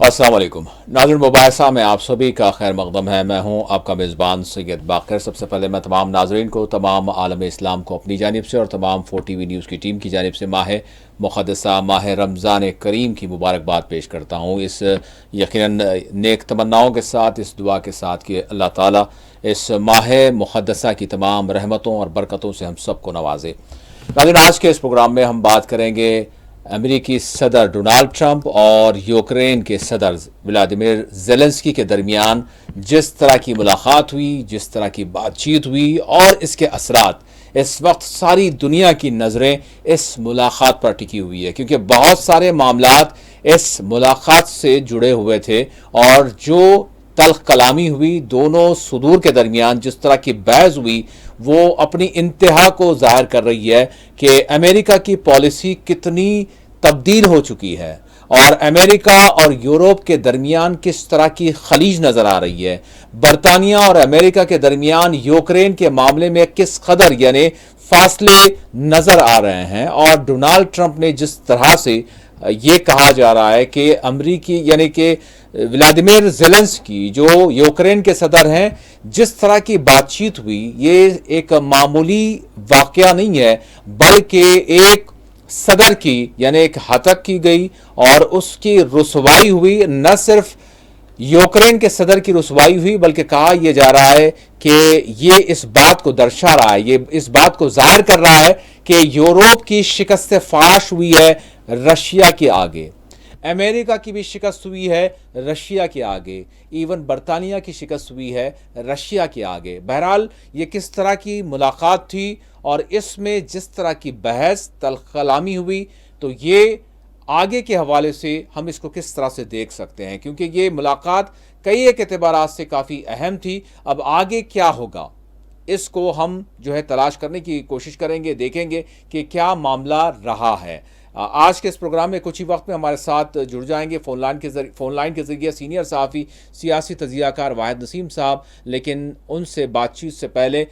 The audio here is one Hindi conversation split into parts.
अस्सलाम वालेकुम नाज़रीन, मुबासा में आप सभी का खैर मकदम है। मैं हूं आपका मेज़बान सैयद बाकर। सबसे पहले मैं तमाम नाज़रीन को, तमाम आलम इस्लाम को अपनी जानिब से और तमाम 4TV न्यूज़ की टीम की जानिब से माह मुक़द्दसा माह रमज़ान करीम की मुबारकबाद पेश करता हूं। इस यकीनन नेक तमन्नाओं के साथ, इस दुआ के साथ कि अल्लाह ताला इस माह मुक़द्दसा की तमाम रहमतों और बरकतों से हम सबको नवाजे। नाज़रीन, आज के इस प्रोग्राम में हम बात करेंगे अमेरिकी सदर डोनाल्ड ट्रंप और यूक्रेन के सदर व्लादिमीर ज़ेलेंस्की के दरमियान जिस तरह की मुलाकात हुई, जिस तरह की बातचीत हुई और इसके असरात। इस वक्त सारी दुनिया की नज़रें इस मुलाकात पर टिकी हुई है, क्योंकि बहुत सारे मामलात इस मुलाकात से जुड़े हुए थे और जो तल्ख कलामी हुई दोनों सुदूर के दरमियान, जिस तरह की बहस हुई, वो अपनी इंतहा को जाहिर कर रही है कि अमेरिका की पॉलिसी कितनी तब्दील हो चुकी है और अमेरिका और यूरोप के दरमियान किस तरह की खलीज नजर आ रही है। बरतानिया और अमेरिका के दरमियान यूक्रेन के मामले में किस कदर यानी फासले नजर आ रहे हैं। और डोनाल्ड ट्रंप ने जिस तरह से ये कहा जा रहा है कि अमरीकी यानी कि व्लादिमीर ज़ेलेंस्की जो यूक्रेन के सदर हैं, जिस तरह की बातचीत हुई, ये एक मामूली वाकया नहीं है, बल्कि एक सदर की यानी एक हतक की गई और उसकी रुसवाई हुई। न सिर्फ यूक्रेन के सदर की रुसवाई हुई, बल्कि कहा यह जा रहा है कि ये इस बात को दर्शा रहा है, ये इस बात को जाहिर कर रहा है कि यूरोप की शिकस्त फाश हुई है रशिया के आगे, अमेरिका की भी शिकस्त हुई है रशिया के आगे, इवन बरतानिया की शिकस्त हुई है रशिया के आगे। बहरहाल ये किस तरह की मुलाकात थी और इसमें जिस तरह की बहस तलखलामी हुई, तो ये आगे के हवाले से हम इसको किस तरह से देख सकते हैं, क्योंकि ये मुलाकात कई एक एतबारात से काफ़ी अहम थी। अब आगे क्या होगा इसको हम जो है तलाश करने की कोशिश करेंगे, देखेंगे कि क्या मामला रहा है। आज के इस प्रोग्राम में कुछ ही वक्त में हमारे साथ जुड़ जाएंगे फ़ोन लाइन के ज़रिए सीनियर सहाफ़ी सियासी तजियाकार वाहिद नसीम साहब। लेकिन उनसे बातचीत से पहले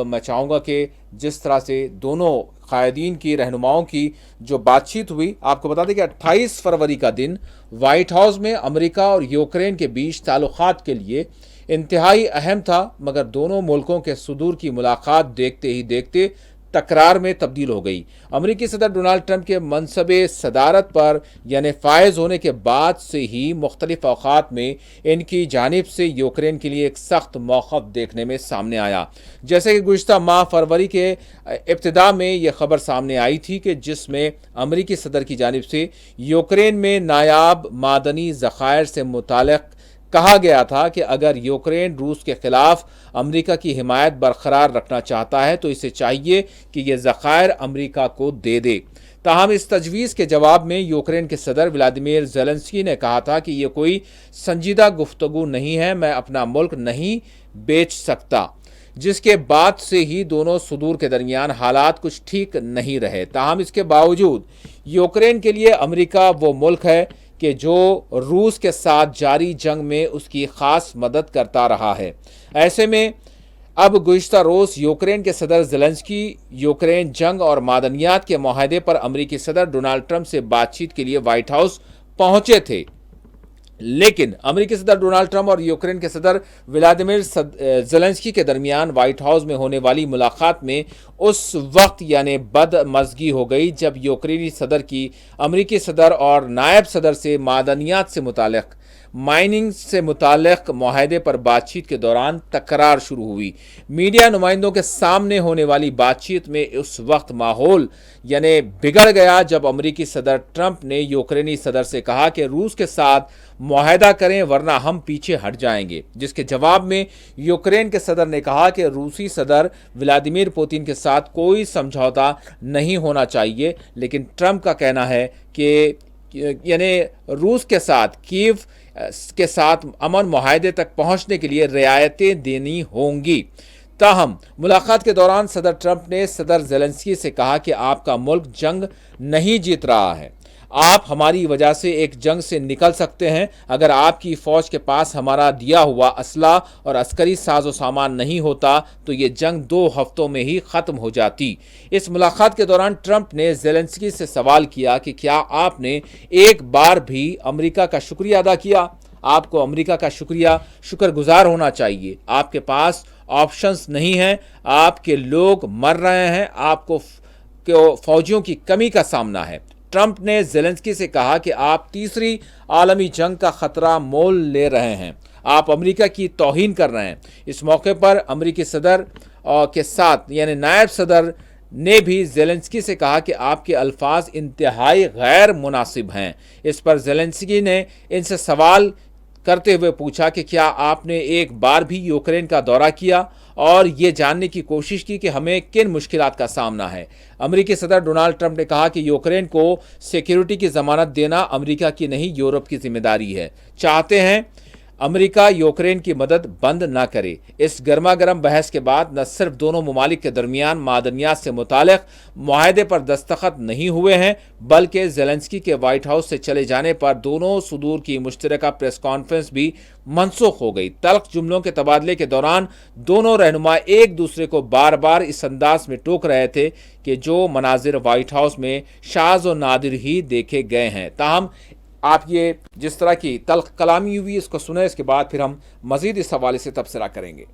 मैं चाहूँगा कि जिस तरह से दोनों कायदीन की रहनुमाओं की जो बातचीत हुई, आपको बता दें कि 28 फरवरी का दिन वाइट हाउस में अमेरिका और यूक्रेन के बीच ताल्लुकात के लिए इंतहाई अहम था, मगर दोनों मुल्कों के सुदूर की मुलाकात देखते ही देखते तकरार में तब्दील हो गई। अमेरिकी सदर डोनाल्ड ट्रंप के मनसबे सदारत पर यानी फायज होने के बाद से ही मुख्तलिफ औकात में इनकी जानिब से यूक्रेन के लिए एक सख्त मौक़िफ़ देखने में सामने आया। जैसे कि गुज़िश्ता माह फरवरी के इब्तिदा में यह खबर सामने आई थी कि जिसमें अमेरिकी सदर की जानिब से यूक्रेन में नायाब मादनी ज़खायर से मुताल्लिक़ कहा गया था कि अगर यूक्रेन रूस के खिलाफ अमेरिका की हिमायत बरकरार रखना चाहता है तो इसे चाहिए कि यह ज़खायर अमेरिका को दे दे। ताहम इस तजवीज़ के जवाब में यूक्रेन के सदर व्लादिमीर ज़ेलेंस्की ने कहा था कि यह कोई संजीदा गुफ्तगू नहीं है, मैं अपना मुल्क नहीं बेच सकता, जिसके बाद से ही दोनों सुदूर के दरमियान हालात कुछ ठीक नहीं रहे। ताहम इसके बावजूद यूक्रेन के लिए अमेरिका वो मुल्क है कि जो रूस के साथ जारी जंग में उसकी ख़ास मदद करता रहा है। ऐसे में अब गुज़िश्ता रोज़ यूक्रेन के सदर ज़ेलेंस्की यूक्रेन जंग और मादनियात के मुआहदे पर अमेरिकी सदर डोनाल्ड ट्रंप से बातचीत के लिए वाइट हाउस पहुंचे थे। लेकिन अमेरिकी सदर डोनाल्ड ट्रंप और यूक्रेन के सदर व्लादिमीर ज़ेलेंस्की के दरमियान वाइट हाउस में होने वाली मुलाकात में उस वक्त यानी बदमज़गी हो गई जब यूक्रेनी सदर की अमेरिकी सदर और नायब सदर से मादनियात से मुताल्लिक़ माइनिंग से मुताल्लिक़ मुआहदे पर बातचीत के दौरान तकरार शुरू हुई। मीडिया नुमाइंदों के सामने होने वाली बातचीत में उस वक्त माहौल यानी बिगड़ गया जब अमेरिकी सदर ट्रंप ने यूक्रेनी सदर से कहा कि रूस के साथ मुआहदा करें वरना हम पीछे हट जाएंगे, जिसके जवाब में यूक्रेन के सदर ने कहा कि रूसी सदर व्लादिमीर पुतिन के साथ कोई समझौता नहीं होना चाहिए। लेकिन ट्रंप का कहना है कि यानी रूस के साथ कीव के साथ अमन मुआहदे तक पहुंचने के लिए रियायतें देनी होंगी। ताहम मुलाकात के दौरान सदर ट्रंप ने सदर ज़ेलेंस्की से कहा कि आपका मुल्क जंग नहीं जीत रहा है, आप हमारी वजह से एक जंग से निकल सकते हैं। अगर आपकी फ़ौज के पास हमारा दिया हुआ असला और अस्करी साजो सामान नहीं होता तो ये जंग 2 हफ्तों में ही ख़त्म हो जाती। इस मुलाकात के दौरान ट्रंप ने ज़ेलेंस्की से सवाल किया कि क्या आपने एक बार भी अमेरिका का शुक्रिया अदा किया। आपको अमेरिका का शुक्रगुजार होना चाहिए। आपके पास ऑप्शंस नहीं हैं, आपके लोग मर रहे हैं, आपको फौजियों की कमी का सामना है। ट्रंप ने ज़ेलेंस्की से कहा कि आप तीसरी आलमी जंग का खतरा मोल ले रहे हैं, आप अमेरिका की तौहीन कर रहे हैं। इस मौके पर अमेरिकी सदर के साथ यानी नायब सदर ने भी ज़ेलेंस्की से कहा कि आपके अल्फाज इंतहाई गैर मुनासिब हैं। इस पर ज़ेलेंस्की ने इनसे सवाल करते हुए पूछा कि क्या आपने एक बार भी यूक्रेन का दौरा किया और ये जानने की कोशिश की कि हमें किन मुश्किलात का सामना है। अमेरिकी सदर डोनाल्ड ट्रंप ने कहा कि यूक्रेन को सिक्योरिटी की जमानत देना अमेरिका की नहीं यूरोप की जिम्मेदारी है। चाहते हैं अमेरिका यूक्रेन की मदद बंद न करे। इस गर्मा गर्म बहस के बाद न सिर्फ दोनों ममालिक के दरमियान मादनियात से मुतालिक मुआहदे पर दस्तखत नहीं हुए हैं, बल्कि ज़ेलेंस्की के व्हाइट हाउस से चले जाने पर दोनों सुदूर की मुश्तरका प्रेस कॉन्फ्रेंस भी मनसूख हो गई। तल्ख जुमलों के तबादले के दौरान दोनों रहनुमा एक दूसरे को बार बार इस अंदाज में टोक रहे थे कि जो मनाजिर व्हाइट हाउस में शाज़ व नादिर ही देखे गए हैं। ताहम आप ये जिस तरह की तल्ख कलामी हुई इसको सुने, इसके बाद फिर हम मजीद इस हवाले से तबसरा करेंगे।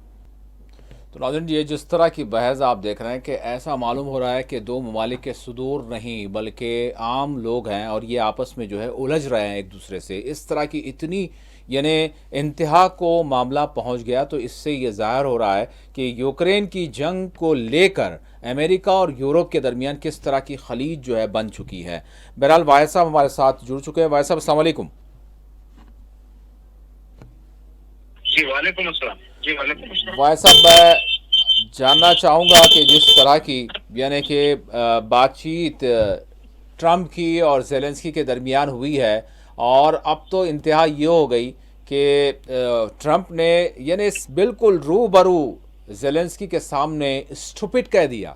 तो नाज़रीन, ये जिस तरह की बहस आप देख रहे हैं कि ऐसा मालूम हो रहा है कि दो ममालिक के सुदूर नहीं बल्कि आम लोग हैं और ये आपस में जो है उलझ रहे हैं एक दूसरे से। इस तरह की इतनी यानी इंतहा को मामला पहुंच गया, तो इससे ये ज़ाहिर हो रहा है कि यूक्रेन की जंग को लेकर अमेरिका और यूरोप के दरमियान किस तरह की खलीज जो है बन चुकी है। बहरहाल वाहिद साहब हमारे साथ जुड़ चुके हैं। वाहिद साहब अस्सलाम वालेकुम। जी वालेकुम अस्सलाम। जी वालेकुम अस्सलाम। वाहिद साहब, मैं जानना चाहूँगा कि जिस तरह की यानी कि बातचीत ट्रंप की और ज़ेलेंस्की के दरमियान हुई है और अब तो इंतहा ये हो गई कि ट्रंप ने यानी बिल्कुल रूबरू ज़ेलेंस्की के सामने स्टूपिड कह दिया।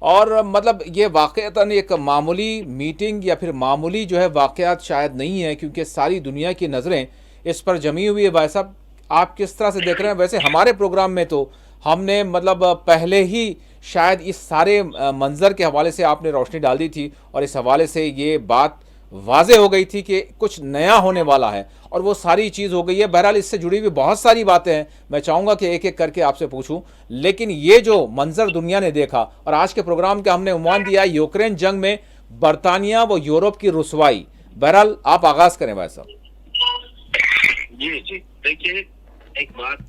और मतलब ये वाक़तन एक मामूली मीटिंग या फिर मामूली जो है वाक़यात शायद नहीं है, क्योंकि सारी दुनिया की नज़रें इस पर जमी हुई है। भाई साहब, आप किस तरह से देख रहे हैं? वैसे हमारे प्रोग्राम में तो हमने मतलब पहले ही शायद इस सारे मंजर के हवाले से आपने रोशनी डाल दी थी और इस हवाले से ये बात वाज़े हो गई थी कि कुछ नया होने वाला है और वो सारी चीज़ हो गई है। बहरहाल इससे जुड़ी हुई बहुत सारी बातें हैं, मैं चाहूँगा कि एक एक करके आपसे पूछूं, लेकिन ये जो मंजर दुनिया ने देखा और आज के प्रोग्राम का हमने उन्वान दिया है यूक्रेन जंग में बरतानिया व यूरोप की रुसवाई। बहरहाल आप आगाज़ करें भाई साहब। जी जी, देखिए एक बात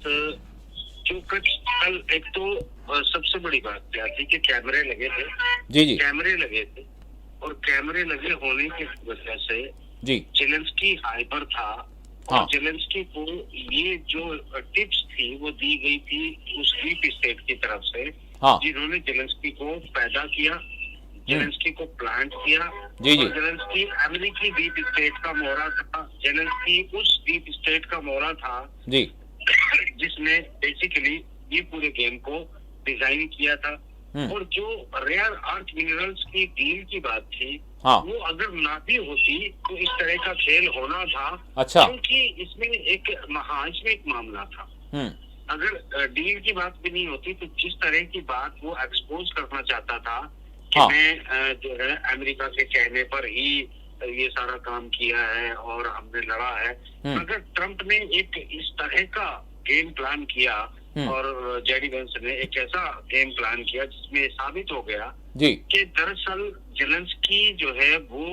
जो कल एक तो सबसे बड़ी बात क्या थी कि कैमरे लगे थे। जी जी, कैमरे लगे थे और कैमरे लगे होने की वजह से जी जेलेंस्की हाइपर था। हाँ। और जेलेंस्की को ये जो टिप्स थी वो दी गई थी उस डीप स्टेट की तरफ से, हाँ। जिन्होंने जेलेंस्की को पैदा किया, जेलेंस्की को प्लांट किया। जी जी, और जेलेंस्की अमेरिकी डीप स्टेट का मोहरा था। जेलेंस्की उस डीप स्टेट का मोहरा था जी जिसने बेसिकली ये पूरे गेम को डिजाइन किया था। और जो रेयर अर्थ मिनरल्स की डील की बात थी, हाँ। वो अगर ना भी होती तो इस तरह का खेल होना था। अच्छा। क्योंकि इसमें एक इसमें एक मामला था। अगर डील की बात भी नहीं होती तो जिस तरह की बात वो एक्सपोज करना चाहता था कि हाँ। मैं जो है अमेरिका के कहने पर ही ये सारा काम किया है और हमने लड़ा है। अगर ट्रंप ने एक इस तरह का गेम प्लान किया और जेडी वेंस ने एक ऐसा गेम प्लान किया जिसमें साबित हो गया जी कि दरअसल जेलेंस्की जो है वो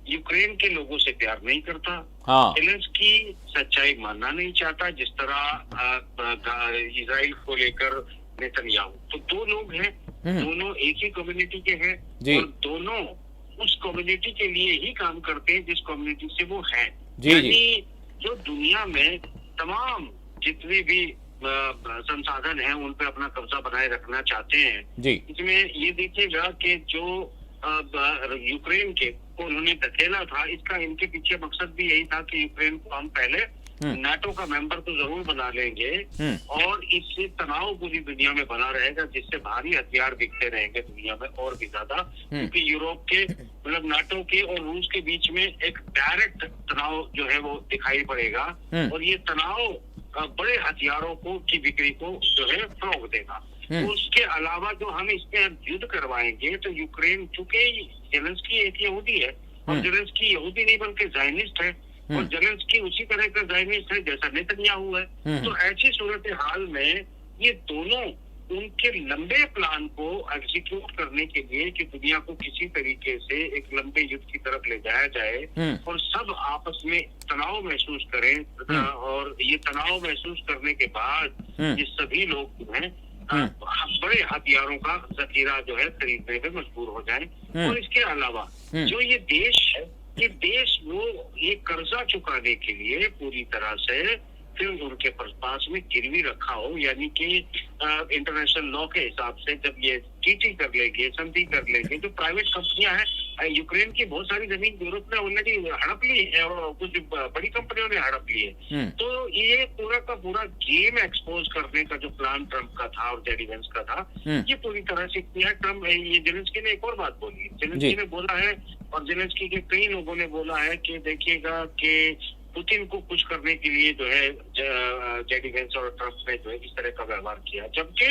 यूक्रेन के लोगों से प्यार नहीं करता। हाँ। जेलेंस्की सच्चाई मानना नहीं चाहता, जिस तरह इजराइल को लेकर नेतन्याहू। तो दो लोग हैं, दोनों एक ही कम्युनिटी के हैं और दोनों उस कम्युनिटी के लिए ही काम करते हैं जिस कम्युनिटी से वो हैं। यानी जो दुनिया में तमाम जितने भी संसाधन हैं उन पे अपना कब्जा बनाए रखना चाहते हैं जी। इसमें ये देखिएगा कि जो यूक्रेन के को उन्होंने धकेला था, इसका इनके पीछे मकसद भी यही था कि यूक्रेन को हम पहले नाटो का मेंबर तो जरूर बना लेंगे और इससे तनाव पूरी दुनिया में बना रहेगा, जिससे भारी हथियार बिकते रहेंगे दुनिया में और भी ज्यादा, क्योंकि यूरोप के मतलब नाटो के और रूस के बीच में एक डायरेक्ट तनाव जो है वो दिखाई पड़ेगा और ये तनाव बड़े हथियारों को की बिक्री को जो है फरोग देगा। उसके अलावा जो हम इसमें युद्ध करवाएंगे तो यूक्रेन, चूंकि जेलेंस्की एक यहूदी है और जेलेंस्की यहूदी नहीं बल्कि ज़ायनिस्ट है और जेलेंस्की उसी तरह का ज़ायनिस्ट है जैसा नेतन्याहू है, तो ऐसी सूरत हाल में ये दोनों उनके लंबे प्लान को एग्जीक्यूट करने के लिए कि दुनिया को किसी तरीके से एक लंबे युद्ध की तरफ ले जाया जाए और सब आपस में तनाव महसूस करें और ये तनाव महसूस करने के बाद ये सभी लोग जो हैं बड़े हथियारों का जखीरा जो है खरीदने में मजबूर हो जाएं। और इसके अलावा जो ये देश है, ये देश वो ये कर्जा चुकाने के लिए पूरी तरह से फिर उनके पास में गिरवी रखा हो, यानी कि इंटरनेशनल लॉ के हिसाब से जब ये टीटी कर लेंगे, संधि कर लेंगे, जो प्राइवेट कंपनियां हैं, यूक्रेन की बहुत सारी जमीन यूरोप ने ऑलरेडी हड़प ली है और कुछ बड़ी कंपनियों ने हड़प ली है, तो ये पूरा का पूरा गेम एक्सपोज करने का जो प्लान ट्रम्प का था और जेडी वेंस का था, ये पूरी तरह से किया। ट्रम्प ये जेलेंस्की ने एक और बात बोली, जेलेंस्की ने बोला है और जेलेंस्की के कई लोगों ने बोला है कि देखिएगा कि पुतिन को खुश करने के लिए जो है जेडी वेंस और ट्रम्प ने जो है इस तरह का व्यवहार किया, जबकि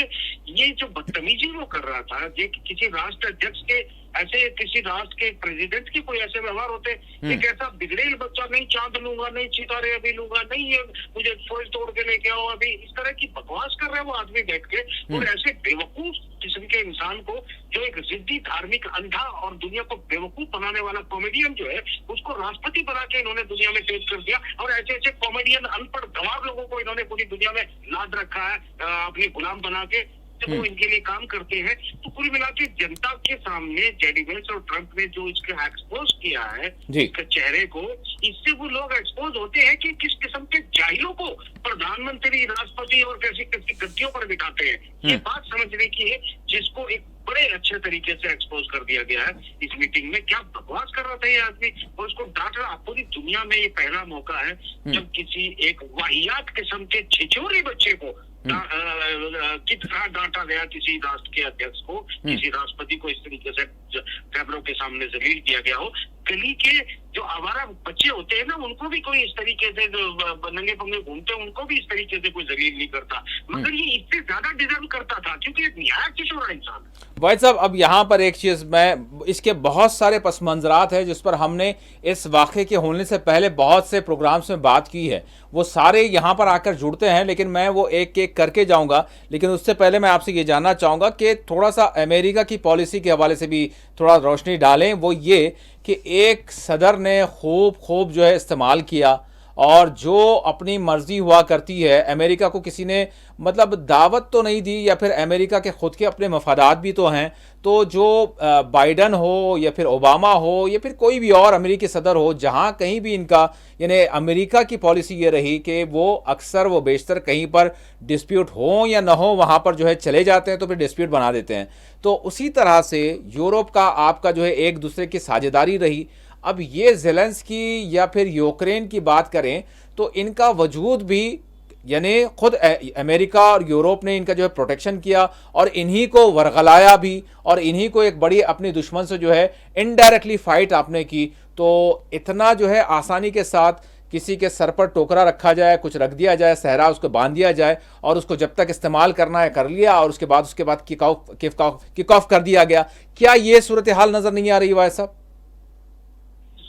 ये जो बदतमीजी वो कर रहा था, ये किसी राष्ट्र अध्यक्ष के ऐसे किसी राष्ट्र के प्रेसिडेंट की कोई ऐसे व्यवहार होते, एक ऐसा बिगड़ेल बच्चा, नहीं चांद लूंगा, नहीं सितारे अभी लूंगा, नहीं ये मुझे फौज तोड़ के लेके आओ अभी, इस तरह की बकवास कर रहे हैं वो आदमी बैठ के। और ऐसे बेवकूफ किस्म के इंसान को, जो एक जिद्दी धार्मिक अंधा और दुनिया को बेवकूफ बनाने वाला कॉमेडियन जो है, उसको राष्ट्रपति बना के इन्होंने दुनिया में पेश कर दिया और ऐसे ऐसे कॉमेडियन अनपढ़ गंवार लोगों को इन्होंने पूरी दुनिया में लाद रखा है अपने गुलाम बना के, जब वो इनके लिए काम करते हैं। तो कुल मिला के जनता के सामने जेडी वेंस और ट्रम्प ने जो इसके एक्सपोज किया है इसके चेहरे को, इससे वो लोग एक्सपोज होते हैं कि किस किस्म के जाहिलों को प्रधानमंत्री, राष्ट्रपति और कैसी कैसी गद्दियों पर बिठाते हैं। ये बात समझने की है, जिसको एक बड़े अच्छे तरीके से एक्सपोज कर दिया गया है इस मीटिंग में। क्या बकवास कर रहा था ये आदमी और उसको डांट रहा। पूरी दुनिया में ये पहला मौका है जब किसी एक वाहियात किस्म के छिछोरे बच्चे को कितना डांटा गया किसी राष्ट्र के अध्यक्ष को, किसी राष्ट्रपति को इस तरीके से कैमरों के सामने जलील किया गया हो। गली के जो आवारा बच्चे होते हैं ना, उनको भी कोई इस तरीके से जो नंगे पंगे घूमते हैं, उनको भी इस तरीके से कोई जलील नहीं करता, मगर ये इससे ज्यादा डिजर्व करता था क्योंकि एक निहायत किशोर इंसान है। भाई साहब, अब यहाँ पर एक चीज़, मैं इसके बहुत सारे पस मंजरात हैं जिस पर हमने इस वाक़े के होने से पहले बहुत से प्रोग्राम्स में बात की है, वो सारे यहाँ पर आकर जुड़ते हैं, लेकिन मैं वो एक एक करके जाऊँगा। लेकिन उससे पहले मैं आपसे ये जानना चाहूँगा कि थोड़ा सा अमेरिका की पॉलिसी के हवाले से भी थोड़ा रोशनी डालें। वो ये कि एक सदर ने खूब जो है इस्तेमाल किया और जो अपनी मर्जी हुआ करती है, अमेरिका को किसी ने मतलब दावत तो नहीं दी, या फिर अमेरिका के ख़ुद के अपने मफादात भी तो हैं, तो जो बाइडन हो या फिर ओबामा हो या फिर कोई भी और अमेरिकी सदर हो, जहां कहीं भी इनका यानी अमेरिका की पॉलिसी ये रही कि वो अक्सर वो बेशतर कहीं पर डिस्प्यूट हो या ना हो, वहां पर जो है चले जाते हैं तो फिर डिस्प्यूट बना देते हैं। तो उसी तरह से यूरोप का आपका जो है एक दूसरे की साझेदारी रही। अब ये ज़ेलेंस्की या फिर यूक्रेन की बात करें तो इनका वजूद भी यानी खुद अमेरिका और यूरोप ने इनका जो है प्रोटेक्शन किया और इन्हीं को वरगलाया भी और इन्हीं को एक बड़ी अपने दुश्मन से जो है इनडायरेक्टली फाइट आपने की। तो इतना जो है आसानी के साथ किसी के सर पर टोकरा रखा जाए, कुछ रख दिया जाए, सहरा उसको बांध दिया जाए और उसको जब तक इस्तेमाल करना है कर लिया और उसके बाद किक ऑफ कर दिया गया। क्या ये सूरत हाल नजर नहीं आ रही भाई साहब?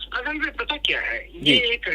अगर में पता क्या है, ये एक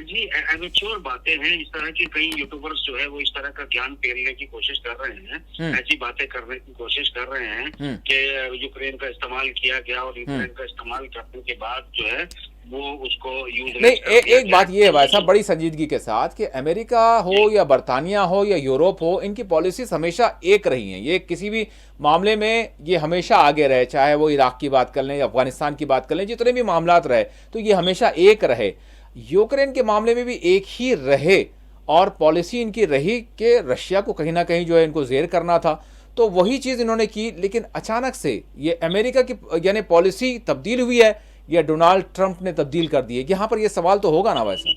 एमेच्योर बातें हैं। इस तरह के कई यूट्यूबर्स जो है वो इस तरह का ज्ञान पेलने की कोशिश कर रहे हैं, ऐसी बातें करने की कोशिश कर रहे हैं कि यूक्रेन का इस्तेमाल किया गया और यूक्रेन का इस्तेमाल करने के बाद जो है वो उसको यूज नहीं। एक बात ये है भाई साहब बड़ी संजीदगी के साथ कि अमेरिका हो या बरतानिया हो या यूरोप हो, इनकी पॉलिसीज हमेशा एक रही हैं। ये किसी भी मामले में ये हमेशा आगे रहे, चाहे वो इराक की बात कर लें या अफगानिस्तान की बात कर लें, जितने भी मामलात रहे तो ये हमेशा एक रहे। यूक्रेन के मामले में भी एक ही रहे और पॉलिसी इनकी रही कि रशिया को कहीं ना कहीं जो है इनको जेर करना था, तो वही चीज़ इन्होंने की। लेकिन अचानक से ये अमेरिका की यानी पॉलिसी तब्दील हुई है या डोनाल्ड ट्रंप ने तब्दील कर दी है? यहाँ पर ये सवाल तो होगा ना वैसे।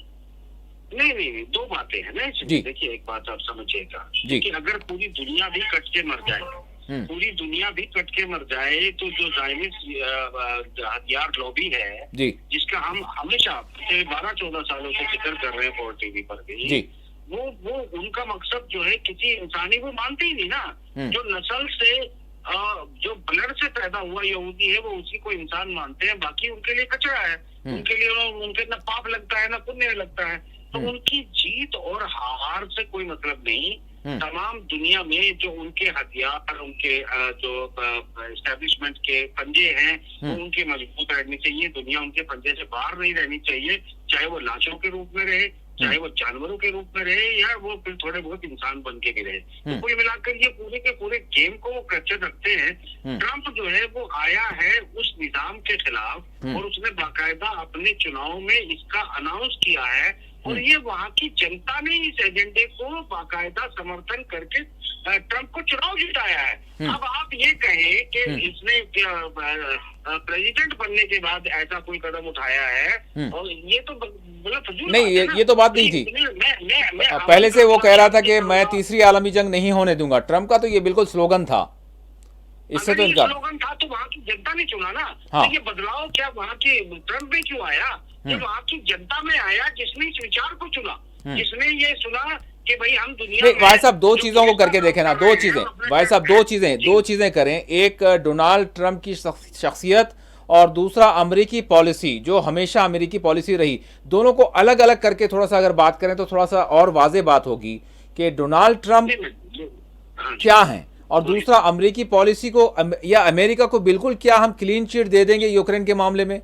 नहीं नहीं नहीं, दो बातें हैं ना इसमें। जी। देखिए एक बात आप समझिएगा जी। कि अगर पूरी दुनिया भी कट के मर जाए, पूरी दुनिया भी कट के मर जाए, तो जो जायनिस्ट हथियार लॉबी है, जी। जिसका हम हमेशा पिछले 12-14 सालों से जिक्र कर रहे हैं पॉवर टीवी पर भी, जी। वो उनका मकसद जो है किसी इंसानी, वो मानते ही नहीं ना। जो नस्ल से जो ब्लड से पैदा हुआ यहूदी है, वो उसी को इंसान मानते हैं, बाकी उनके लिए कचरा है। उनके लिए उनके न पाप लगता है न पुण्य लगता है। तो उनकी जीत और हार से कोई मतलब नहीं। तमाम दुनिया में जो उनके हथियार, उनके जो एस्टेब्लिशमेंट के पंजे हैं, वो उनके मजबूत रहने चाहिए। दुनिया उनके पंजे से बाहर नहीं रहनी चाहिए, चाहे वो लाशों के रूप में रहे, चाहे वो जानवरों के रूप में रहे, या वो फिर थोड़े बहुत इंसान बन के भी रहे। तो कुल मिलाकर ये पूरे के पूरे गेम को वो कैप्चर रखते हैं। ट्रम्प जो है वो आया है उस निजाम के खिलाफ, और उसने बाकायदा अपने चुनाव में इसका अनाउंस किया है, और ये वहाँ की जनता ने इस एजेंडे को बाकायदा समर्थन करके ट्रम्प को चुनाव जिताया है। अब आप ये कहें कि इसने प्रेसिडेंट बनने के बाद ऐसा कोई कदम उठाया है, और ये तो मतलब फजूल नहीं, बात है ये तो बात नहीं थी। मैं पहले से वो कह रहा था कि मैं तीसरी आलमी जंग नहीं होने दूंगा। ट्रम्प का तो ये बिल्कुल स्लोगन था, इससे तो इनका स्लोगन था, तो वहाँ की जनता ने चुना ना। हाँ। तो ये बदलाव क्या वहाँ के ट्रम्प में क्यों आया? ये वहाँ की जनता में आया, जिसने इस विचार को चुना, जिसने ये सुना कि भाई हम दुनिया नहीं। में भाई साहब दो चीजों को करके देखें ना, दो चीजें भाई साहब, दो चीजें करें। एक डोनाल्ड ट्रम्प की शख्सियत, और दूसरा अमेरिकी पॉलिसी जो हमेशा अमेरिकी पॉलिसी रही। दोनों को अलग अलग करके थोड़ा सा अगर बात करें तो थोड़ा सा और वाज़ेह बात होगी कि डोनाल्ड ट्रम्प क्या हैं, और दूसरा अमेरिकी पॉलिसी को या अमेरिका को बिल्कुल क्या हम क्लीन चिट दे देंगे यूक्रेन के मामले में।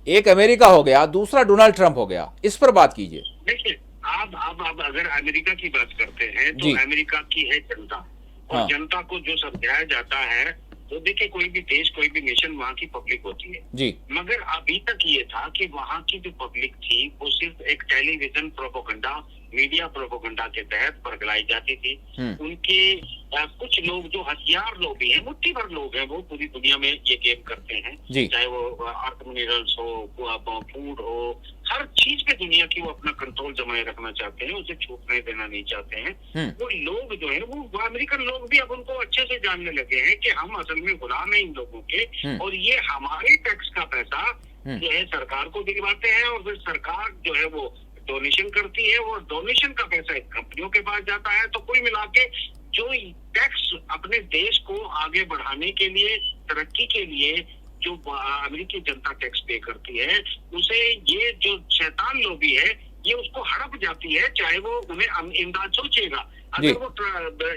एक अमेरिका हो गया, दूसरा डोनाल्ड ट्रम्प हो गया। इस पर बात कीजिए। देखिए आप अगर अमेरिका की बात करते हैं तो अमेरिका की है जनता, और जनता को जो समझाया जाता है, तो देखिए कोई भी देश, कोई भी नेशन, वहाँ की पब्लिक होती है जी। मगर अभी तक ये था कि वहाँ की जो पब्लिक थी वो सिर्फ एक टेलीविजन प्रोपोगंडा, मीडिया प्रोपोगंडा के तहत बरगलाई जाती थी। उनके कुछ लोग जो हथियार लोग भी हैं, मुट्ठी भर लोग हैं, वो पूरी दुनिया में ये गेम करते हैं, चाहे वो अर्थ मिनरल्स हो, फूड हो, हर चीज पे दुनिया की वो अपना कंट्रोल जमाए रखना चाहते हैं, उसे छूटने देना नहीं चाहते हैं। वो लोग जो है वो अमेरिकन लोग भी अब उनको अच्छे से जानने लगे हैं कि हम असल में गुलाम हैं इन लोगों के, और ये हमारे टैक्स का पैसा जो है सरकार को दिलवाते हैं, और फिर सरकार जो है वो डोनेशन करती है, और डोनेशन का पैसा कंपनियों के पास जाता है। तो कुल मिला के जो टैक्स अपने देश को आगे बढ़ाने के लिए, तरक्की के लिए जो अमेरिकी जनता टैक्स पे करती है, उसे ये जो शैतान लोबी है ये उसको हड़प जाती है, चाहे वो उन्हें इमदाद सोचेगा। अगर वो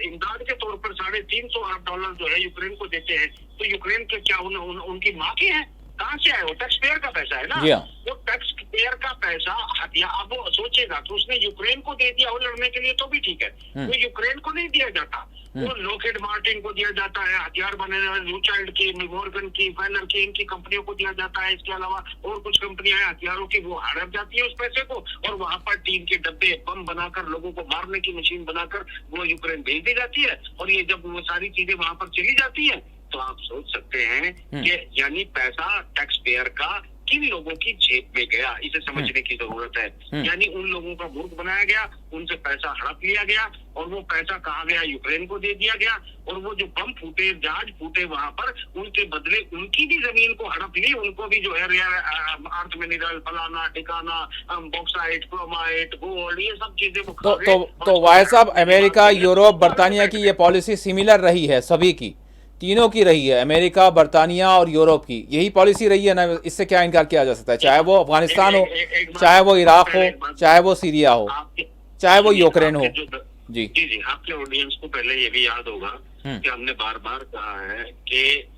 इमदाद के तौर पर $350 अरब जो है यूक्रेन को देते हैं, तो यूक्रेन के क्या उनकी माँ के हैं? कहाँ से आए? वो टैक्स पेयर का पैसा है ना। वो टैक्स पेयर का पैसा हथियार, अब वो सोचेगा तो उसने यूक्रेन को दे दिया हो लड़ने के लिए, तो भी ठीक है। वो यूक्रेन को नहीं दिया जाता, वो लॉकहीड मार्टिन को दिया जाता है, हथियार बनाने वाले रूचाइल्ड की, मॉर्गन की, फैलर की, इनकी कंपनियों को दिया जाता है। इसके अलावा और कुछ कंपनियां हैं हथियारों की, वो हड़प जाती है उस पैसे को, और वहां पर टीन के डब्बे, बम बनाकर, लोगों को मारने की मशीन बनाकर वो यूक्रेन भेज दी जाती है। और ये जब वो सारी चीजें वहां पर चली जाती है, तो आप सोच सकते हैं कि यानी पैसा टैक्स पेयर का किन लोगों की जेब में गया, इसे समझने की जरूरत है। यानी उन लोगों का मूर्ख बनाया गया, उनसे पैसा हड़प लिया गया, और वो पैसा कहाँ गया? यूक्रेन को दे दिया गया। और वो जो बम फूटे, जहाज फूटे वहां पर, उनके बदले उनकी भी जमीन को हड़प ली, उनको भी जो है अर्थ मिनरल, फलाना ठिकाना, बॉक्साइट, क्रोमाइट, गोल्ड, ये सब चीजें वो तो भाई साहब, अमेरिका, यूरोप, बर्तानिया की ये पॉलिसी सिमिलर रही है, सभी की, तीनों की रही है, अमेरिका, बर्तानिया और यूरोप की यही पॉलिसी रही है ना। इससे क्या इनकार किया जा सकता है? चाहे वो अफगानिस्तान हो, चाहे वो इराक हो, चाहे वो सीरिया हो, चाहे वो यूक्रेन हो। जी जी, आपके ऑडियंस को पहले ये भी याद होगा कि हमने बार बार कहा है कि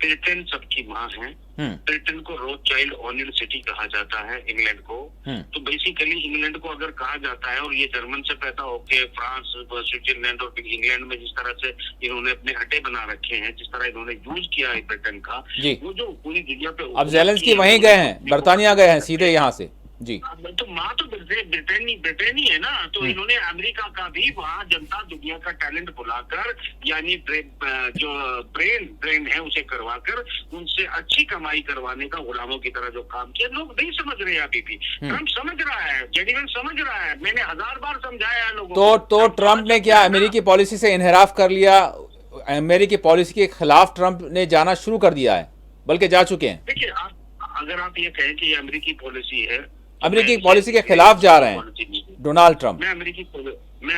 ब्रिटेन सबकी माँ है। ब्रिटेन को रोथशाइल्ड ओनिल सिटी कहा जाता है, इंग्लैंड को। तो बेसिकली इंग्लैंड को अगर कहा जाता है, और ये जर्मन से पैदा होके फ्रांस, स्विट्जरलैंड और इंग्लैंड में जिस तरह से इन्होंने अपने अड्डे बना रखे हैं, जिस तरह इन्होंने यूज किया है ब्रिटेन का, वो जो पूरी दुनिया पे, अब ज़ेलेंस्की वहीं गए हैं, बर्तानिया गए हैं सीधे यहाँ से। जी। तो माँ तो ब्रिटेनी है ना, तो इन्होंने अमेरिका का भी वहाँ जनता दुनिया का टैलेंट बुलाकर, यानी जो ब्रेन है उसे करवाकर उनसे अच्छी कमाई करवाने का गुलामों की तरह जो काम किया। लोग नहीं समझ रहे अभी भी। ट्रम्प समझ रहा है, जेडीवन समझ रहा है, मैंने 1000 बार समझाया है लोगों को। तो ट्रम्प ने क्या अमेरिकी पॉलिसी से इनहराफ कर लिया? अमेरिकी पॉलिसी के खिलाफ ट्रम्प ने जाना शुरू कर दिया है, बल्कि जा चुके हैं। देखिए, आप अगर आप ये कहें कि ये अमेरिकी पॉलिसी है, अमेरिकी पॉलिसी के खिलाफ जा रहे हैं डोनाल्ड ट्रम्प। मैं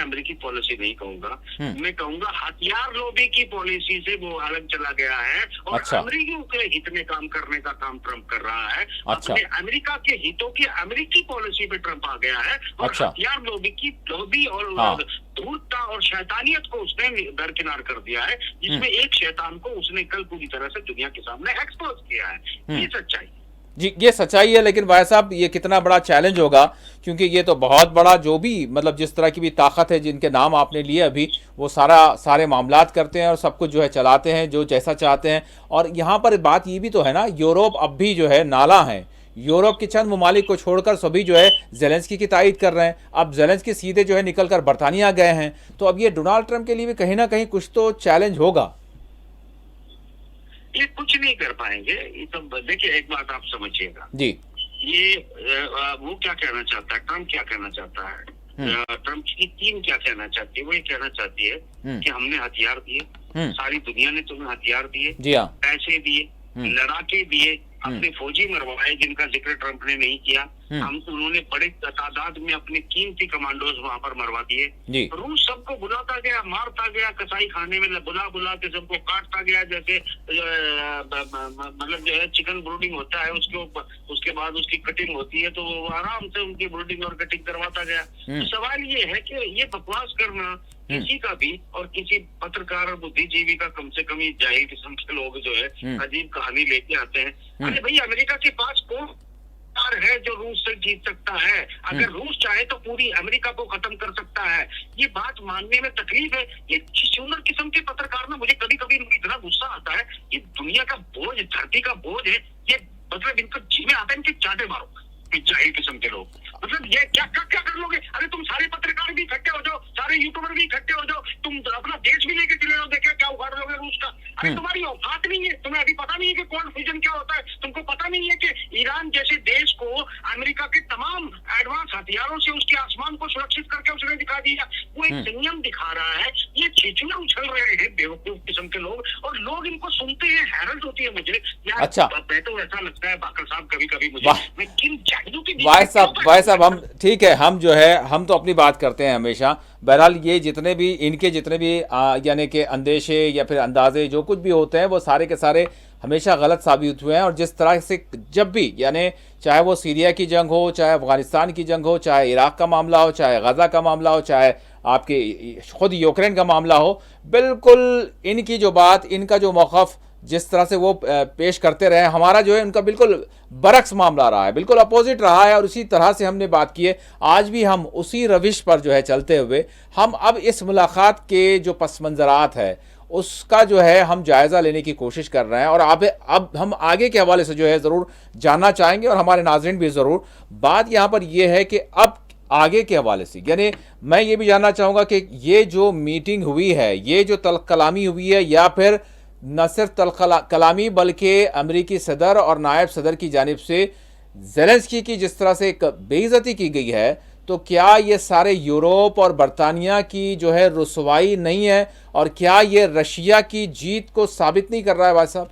अमेरिकी पॉलिसी नहीं कहूंगा, मैं कहूंगा हथियार लॉबी की पॉलिसी से वो अलग चला गया है और अच्छा। अमेरिकियों के हित में काम करने का काम ट्रम्प कर रहा है। अच्छा। अपने अमेरिका के हितों की अमेरिकी पॉलिसी पे ट्रम्प आ गया है और अच्छा। हथियार लॉबी और हाँ। धूर्तता और शैतानियत को उसने दरकिनार कर दिया है, जिसमें एक शैतान को उसने कल पूरी तरह से दुनिया के सामने एक्सपोज किया है। ये सच्चाई जी, ये सच्चाई है। लेकिन भाई साहब, ये कितना बड़ा चैलेंज होगा, क्योंकि ये तो बहुत बड़ा, जो भी मतलब जिस तरह की भी ताकत है, जिनके नाम आपने लिए अभी, वो सारे मामलात करते हैं और सब कुछ जो है चलाते हैं जो जैसा चाहते हैं। और यहाँ पर बात ये भी तो है ना, यूरोप अब भी जो है नाला है। यूरोप के चंद ममालिक को छोड़कर सभी जो है जेलेंस्की की तायद कर रहे हैं। अब जेलेंस्की सीधे जो है निकल कर बरतानिया गए हैं, तो अब ये डोनाल्ड ट्रंप के लिए भी कहीं ना कहीं कुछ तो चैलेंज होगा। ये कुछ नहीं कर पाएंगे। ये तो देखिए, एक बात आप समझिएगा जी। ये वो क्या कहना चाहता है, ट्रम्प क्या कहना चाहता है, ट्रम्प की टीम क्या कहना चाहती है? वो ये कहना चाहती है कि हमने हथियार दिए, सारी दुनिया ने तुम्हें हथियार दिए, जी हाँ, पैसे दिए, लड़ाके दिए, अपने फौजी मरवाए जिनका जिक्र ट्रम्प ने नहीं किया। उन्होंने बड़े तादाद में अपने कीमती कमांडोज वहां पर मरवा दिए। रूस सबको बुलाता गया, मारता गया, कसाई खाने में बुला के सबको काटता गया, जैसे मतलब जो है चिकन ब्रूडिंग होता है उसके बाद उसकी कटिंग होती है, तो वो आराम से उनकी ब्रूडिंग और कटिंग करवाता गया। तो सवाल ये है कि ये बकवास करना किसी का भी, और किसी पत्रकार और बुद्धिजीवी का कम से कम ये जाहिल किस्म के लोग जो है अजीब कहानी लेके आते हैं। अरे भाई, अमेरिका के पास कौन है जो रूस से जीत सकता है? अगर रूस चाहे तो पूरी अमेरिका को खत्म कर सकता है। ये बात मानने में तकलीफ है। ये सुंदर किस्म के पत्रकार ना, मुझे कभी कभी इतना गुस्सा आता है। ये दुनिया का बोझ, धरती का बोझ है। ये मतलब इनको जिम्मे आता है, इनके चाटे मारो, जाहिल किस्म के लोग। मतलब ये क्या कर लोगे? अरे तुम सारे पत्रकार भी इकट्ठे हो जाओ, सारे यूट्यूबर भी इकट्ठे हो जाओ, तुम अपना देश भी लेके चले जाओ, देखो क्या उखाड़ लोगे रूस का। अरे तुम्हारी औकात नहीं है, तुम्हें अभी पता नहीं है कि कौन फ्यूजन क्या होता है। तुमको पता नहीं है कि ईरान जैसे देश को अमेरिका के तमाम एडवांस हथियारों से उसके आसमान को सुरक्षित करके उसने दिखा दिया। वो एक संयम दिखा रहा है। ये छिछुले उछल रहे हैं बेवकूफ किस्म के लोग, और लोग इनको सुनते हैं, हैरत होती है मुझे यार। अच्छा, मैं तो ऐसा लगता है बाकर साहब, कभी कभी मुझे मैं किन जाहिलों के भाई साहब हम ठीक है, हम जो है हम तो अपनी बात करते हैं हमेशा। बहरहाल ये जितने भी यानी कि अंदेशे या फिर अंदाजे जो कुछ भी होते हैं, वो सारे के सारे हमेशा गलत साबित हुए हैं। और जिस तरह से जब भी, यानी चाहे वो सीरिया की जंग हो, चाहे अफगानिस्तान की जंग हो, चाहे इराक का मामला हो, चाहे गजा का मामला हो, चाहे आपके खुद यूक्रेन का मामला हो, बिल्कुल इनकी जो बात, इनका जो मौक़िफ़ जिस तरह से वो पेश करते रहे, हमारा जो है उनका बिल्कुल बरक्स मामला रहा है, बिल्कुल अपोजिट रहा है। और उसी तरह से हमने बात की है। आज भी हम उसी रविश पर जो है चलते हुए, हम अब इस मुलाकात के जो पस मंज़रात है उसका जो है हम जायज़ा लेने की कोशिश कर रहे हैं। और अब हम आगे के हवाले से जो है ज़रूर जानना चाहेंगे, और हमारे नाज़रीन भी ज़रूर। बात यहाँ पर यह है कि अब आगे के हवाले से, यानी मैं ये भी जानना चाहूँगा कि ये जो मीटिंग हुई है, ये जो तल्ख़ कलामी हुई है, या फिर न सिर्फ तल्ख़ कलामी बल्कि अमेरिकी सदर और नायब सदर की जानिब से ज़ेलेंस्की की जिस तरह से एक बेइज्जती की गई है, तो क्या ये सारे यूरोप और बरतानिया की जो है रुसवाई नहीं है? और क्या ये रशिया की जीत को साबित नहीं कर रहा है भाई साहब?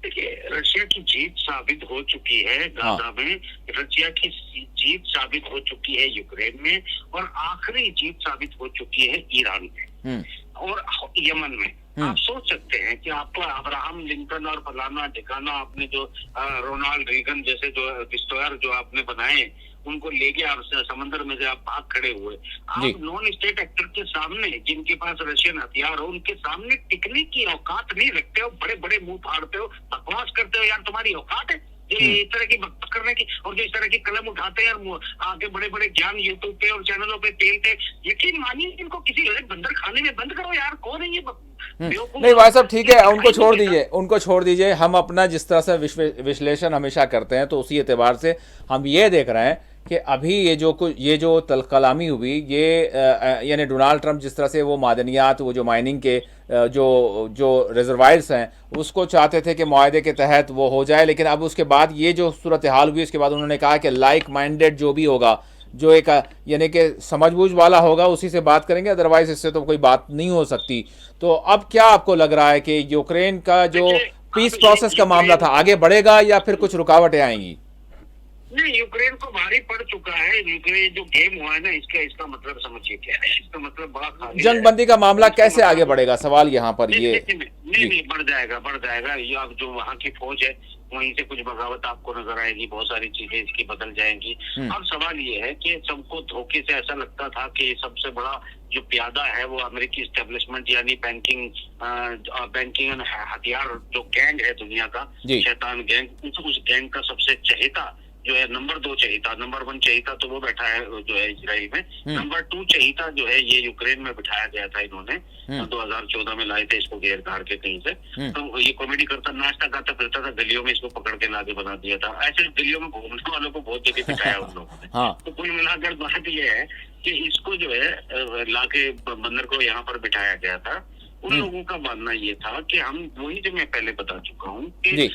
देखिए, रशिया की जीत साबित हो चुकी है गाजा में, रशिया की जीत साबित हो चुकी है यूक्रेन में, और आखिरी जीत साबित हो चुकी है ईरान में और यमन में। आप सोच सकते हैं कि आपको अब्राहम लिंकन और फलाना ठिकाना, आपने जो रोनाल्ड रीगन जैसे जो डिस्ट्रॉयर जो आपने बनाए, उनको लेके आप समंदर में से आप भाग खड़े हुए, आप नॉन स्टेट एक्टर के सामने, जिनके पास रशियन हथियार हो, उनके सामने टिकने की औकात नहीं रखते हो, बड़े बड़े मुंह फाड़ते हो, बकवास करते हो। यार तुम्हारी औकात है? ये इस तरह की बात करने की, और जो इस तरह की कलम उठाते हैं और आगे बड़े बड़े ज्ञान यूट्यूब पे और चैनलों पे पेलते, यकीन मानिए इनको किसी बंदर खाने में बंद करो यार, कौन है ये नहीं भाई साहब, ठीक है, उनको छोड़ दीजिए, उनको छोड़ दीजिए। हम अपना जिस तरह से विश्लेषण हमेशा करते हैं, तो उसी एतबार से हम ये देख रहे हैं कि अभी ये जो कलामी हुई, ये यानी डोनाल्ड ट्रंप जिस तरह से वो मादनियात, वो जो माइनिंग के जो रिजर्वायर्स हैं, उसको चाहते थे कि मुआहदे के तहत वो हो जाए, लेकिन अब उसके बाद ये जो सूरत हाल हुई, उसके बाद उन्होंने कहा कि लाइक माइंडेड जो भी होगा, जो एक यानी कि समझबूझ वाला होगा, उसी से बात करेंगे, अदरवाइज इससे तो कोई बात नहीं हो सकती। तो अब क्या आपको लग रहा है कि यूक्रेन का जो पीस प्रोसेस का मामला था आगे बढ़ेगा या फिर कुछ रुकावटें आएंगी? नहीं, यूक्रेन को भारी पड़ चुका है। यूक्रेन जो गेम हुआ है ना, इसका मतलब समझिए क्या है। इसका मतलब बड़ा खाली जंगबंदी का मामला कैसे आगे बढ़ेगा, सवाल यहाँ पर ये। नहीं, बढ़ जाएगा। ये अब जो वहाँ की फौज है, वहीं से कुछ बगावत आपको नजर आएगी, बहुत सारी चीजें इसकी बदल जाएंगी। अब सवाल ये है कि सबको धोखे से ऐसा लगता था कि सबसे बड़ा जो प्यादा है वो अमेरिकी एस्टेब्लिशमेंट यानी बैंकिंग हथियार जो गैंग है दुनिया का, शैतान गैंग, उस गैंग का सबसे चहेता जो है, नंबर 2 चहेता, नंबर 1 चहेता तो वो बैठा है जो है इजराइल में, नंबर 2 चहेता जो है ये यूक्रेन में बिठाया गया था। इन्होंने 2014 में लाए थे इसको घेर घार के कहीं से। तो ये कॉमेडी करता, नाश्ता खाता फिरता था गलियों में, इसको पकड़ के लाके बना दिया था। ऐसे गलियों में घूमने वालों को बहुत जगह बिठाया उन लोगों ने। तो कुल मिलाकर बात ये है कि इसको जो है लाके बंदर को यहाँ पर बिठाया गया था। उन लोगों का मानना ये था कि हम, वही जो मैं पहले बता चुका हूँ कि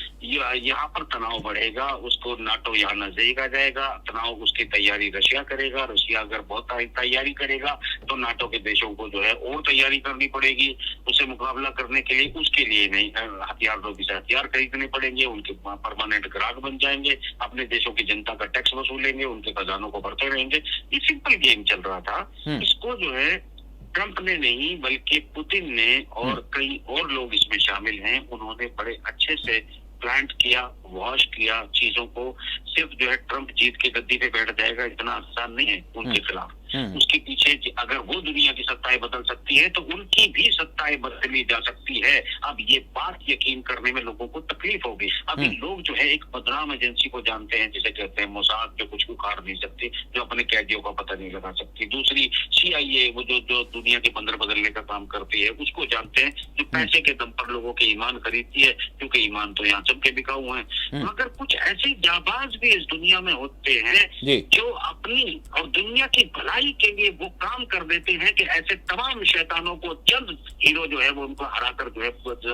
यहाँ पर तनाव बढ़ेगा, उसको नाटो यहाँ नजदीक आ जाएगा, तनाव उसकी तैयारी रशिया करेगा, रशिया अगर बहुत तैयारी करेगा तो नाटो के देशों को जो है और तैयारी करनी पड़ेगी उससे मुकाबला करने के लिए। उसके लिए नहीं, हथियारों से हथियार खरीदने पड़ेंगे, उनके परमानेंट ग्राहक बन जाएंगे, अपने देशों की जनता का टैक्स वसूलेंगे, उनके खजानों को भरते रहेंगे। ये सिंपल गेम चल रहा था। इसको जो है ट्रंप ने नहीं बल्कि पुतिन ने और कई और लोग इसमें शामिल हैं, उन्होंने बड़े अच्छे से प्लान किया, वॉश किया चीजों को। सिर्फ जो है ट्रंप जीत के गद्दी पे बैठ जाएगा इतना आसान नहीं है उनके खिलाफ। उसके पीछे अगर वो दुनिया की सत्ताएं बदल सकती है तो उनकी भी सत्ताएं बदली जा सकती है। अब ये बात यकीन करने में लोगों को तकलीफ होगी। अभी लोग जो है एक बदनाम एजेंसी को जानते हैं जिसे कहते हैं मोसाद, जो कुछ उखाड़ नहीं सकती, जो अपने कैदियों का पता नहीं लगा सकती। दूसरी CIA, वो जो दुनिया के बंदर बदलने का काम करती है, उसको जानते हैं, जो पैसे के दम पर लोगों के ईमान खरीदती है, क्योंकि ईमान तो यहाँ सबके बिकाऊ हैं। मगर कुछ ऐसे जाबाज भी इस दुनिया में होते हैं जो अपनी और दुनिया की भलाई के लिए वो काम कर देते हैं कि ऐसे तमाम शैतानों को चंद हीरो जो है वो उनको हराकर जो है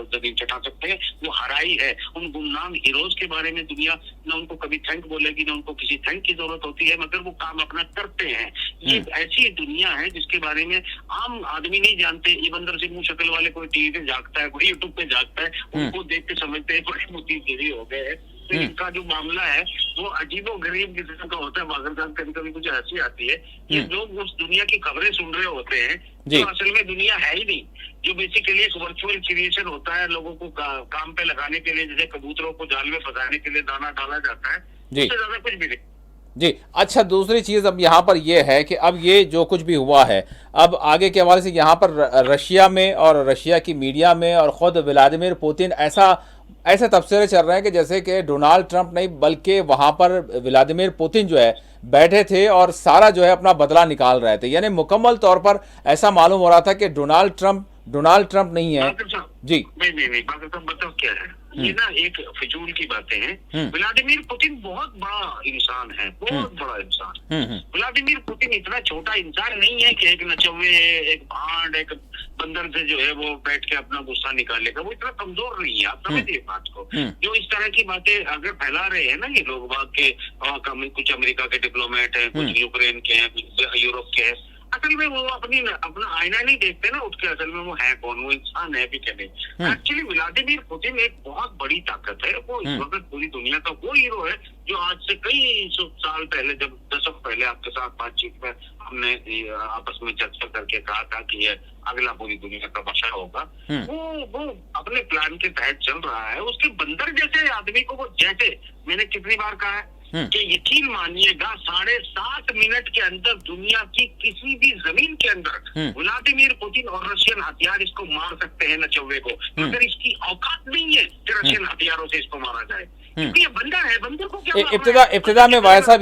जमीन चटा सकते हैं। वो हराई है उन गुमनाम हीरोज के बारे में दुनिया न उनको कभी थैंक बोलेगी, न उनको किसी थैंक की जरूरत होती है, मगर वो काम अपना करते हैं। ये ऐसी दुनिया है जिसके बारे में आम आदमी नहीं जानते। ये बंदर से मुंह शक्ल वाले कोई टीवी पे जागता है, कोई यूट्यूब पे जागता है, उनको देख के समझते हैं बड़े बुद्धिजीवी हो गए हैं। तो इनका जो मामला है वो अजीबो गरीब किस्म का होता है। मगर कभी कभी कुछ हंसी आती है कि लोग उस दुनिया की खबरें सुन रहे होते हैं जो असल में दुनिया है ही नहीं, जो बेसिकली एक वर्चुअल क्रिएशन होता है लोगों को काम पे लगाने के लिए, जैसे कबूतरों को जाल में फंसाने के लिए दाना डाला जाता है, उससे ज्यादा कुछ भी नहीं। जी अच्छा, दूसरी चीज़ अब यहाँ पर यह है कि अब ये जो कुछ भी हुआ है, अब आगे के हवाले से यहाँ पर रशिया में और रशिया की मीडिया में और ख़ुद व्लादिमीर पुतिन ऐसे तबसरे चल रहे हैं कि जैसे कि डोनाल्ड ट्रंप नहीं बल्कि वहाँ पर व्लादिमीर पुतिन जो है बैठे थे और सारा जो है अपना बदला निकाल रहे थे। यानी मुकम्मल तौर पर ऐसा मालूम हो रहा था कि डोनाल्ड ट्रंप नहीं है। जी नहीं, मतलब क्या है ये ना, एक फिजूल की बातें हैं। व्लादिमीर पुतिन बहुत बड़ा इंसान है, बहुत बड़ा इंसान। व्लादिमीर पुतिन इतना छोटा इंसान नहीं है कि एक नचवे, एक भांड, एक बंदर से जो है वो बैठ के अपना गुस्सा निकालेगा। वो इतना कमजोर नहीं है, आप समझिए बात को। जो इस तरह की बातें अगर फैला रहे हैं ना ये लोग बाग के, कुछ अमेरिका के डिप्लोमेट हैं, कुछ यूक्रेन के हैं, कुछ यूरोप के हैं, असल में वो अपना आईना नहीं देखते ना, उसके असल में वो है कौन, वो इंसान है भी क्या नहीं। एक्चुअली व्लादिमीर पुतिन एक बहुत बड़ी ताकत है। वो इस वक्त पूरी दुनिया का वो हीरो है जो आज से कई साल पहले, जब 10 साल पहले आपके साथ बातचीत में हमने आपस में चर्चा करके कहा था कि ये अगला पूरी दुनिया का बादशाह होगा, वो अपने प्लान के तहत चल रहा है। उसके बंदर जैसे आदमी को वो, जैसे मैंने कितनी बार कहा है कि यकीन मानिएगा 7.5 मिनट के अंदर दुनिया की किसी भी जमीन के अंदर व्लादिमीर पुतिन और रशियन हथियार इसको मार सकते हैं नचव्वे को, मगर इसकी औकात नहीं है कि रशियन हथियारों से इसको मारा जाए। क्योंकि ये बंदा है, बंदे को क्या इब्तिदा में भाई साहब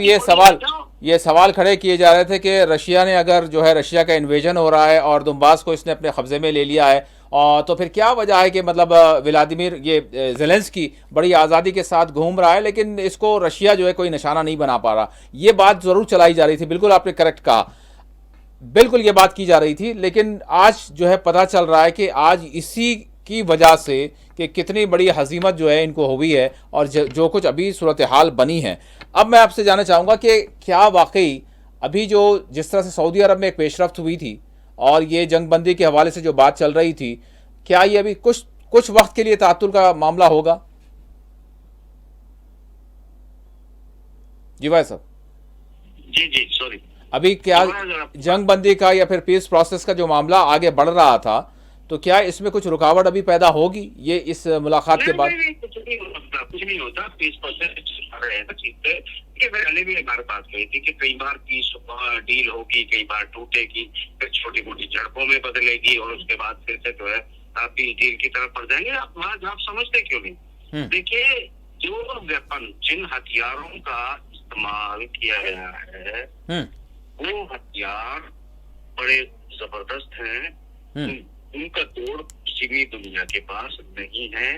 ये सवाल खड़े किए जा रहे थे कि रशिया ने अगर जो है रशिया का इन्वेजन हो रहा है और दोनबास को इसने अपने कब्जे में ले लिया है, और तो फिर क्या वजह है कि मतलब व्लादिमीर ये ज़ेलेंस्की बड़ी आज़ादी के साथ घूम रहा है लेकिन इसको रशिया जो है कोई निशाना नहीं बना पा रहा। ये बात ज़रूर चलाई जा रही थी, बिल्कुल आपने करेक्ट कहा, बिल्कुल ये बात की जा रही थी। लेकिन आज जो है पता चल रहा है कि आज इसी की वजह से कि कितनी बड़ी हजीमत जो है इनको हुई है और जो कुछ अभी सूरत हाल बनी है। अब मैं आपसे जानना चाहूँगा कि क्या वाकई अभी जो जिस तरह से सऊदी अरब में एक पेशरफ्त हुई थी और ये जंगबंदी के हवाले से जो बात चल रही थी, क्या ये अभी कुछ वक्त के लिए तातुल का मामला होगा? जी भाई साहब। जी सॉरी, अभी क्या जंगबंदी का या फिर पीस प्रोसेस का जो मामला आगे बढ़ रहा था, तो क्या इसमें कुछ रुकावट अभी पैदा होगी ये इस मुलाकात के बाद? नहीं, कुछ नहीं होता। पीस प्रोसेस रहे हैं चीज पे कि पहले भी एक बार बात कही थी कि कई बार पीस डील होगी, कई बार टूटेगी, फिर छोटी मोटी झड़पों में बदलेगी और उसके बाद फिर से जो है पीस डील की तरफ बढ़ जाएंगे। आप समझते क्यों नहीं? देखिए, जो वेपन, जिन हथियारों का इस्तेमाल किया गया है वो हथियार बड़े जबरदस्त हैं। उनका तोड़ किसी भी दुनिया के पास नहीं है।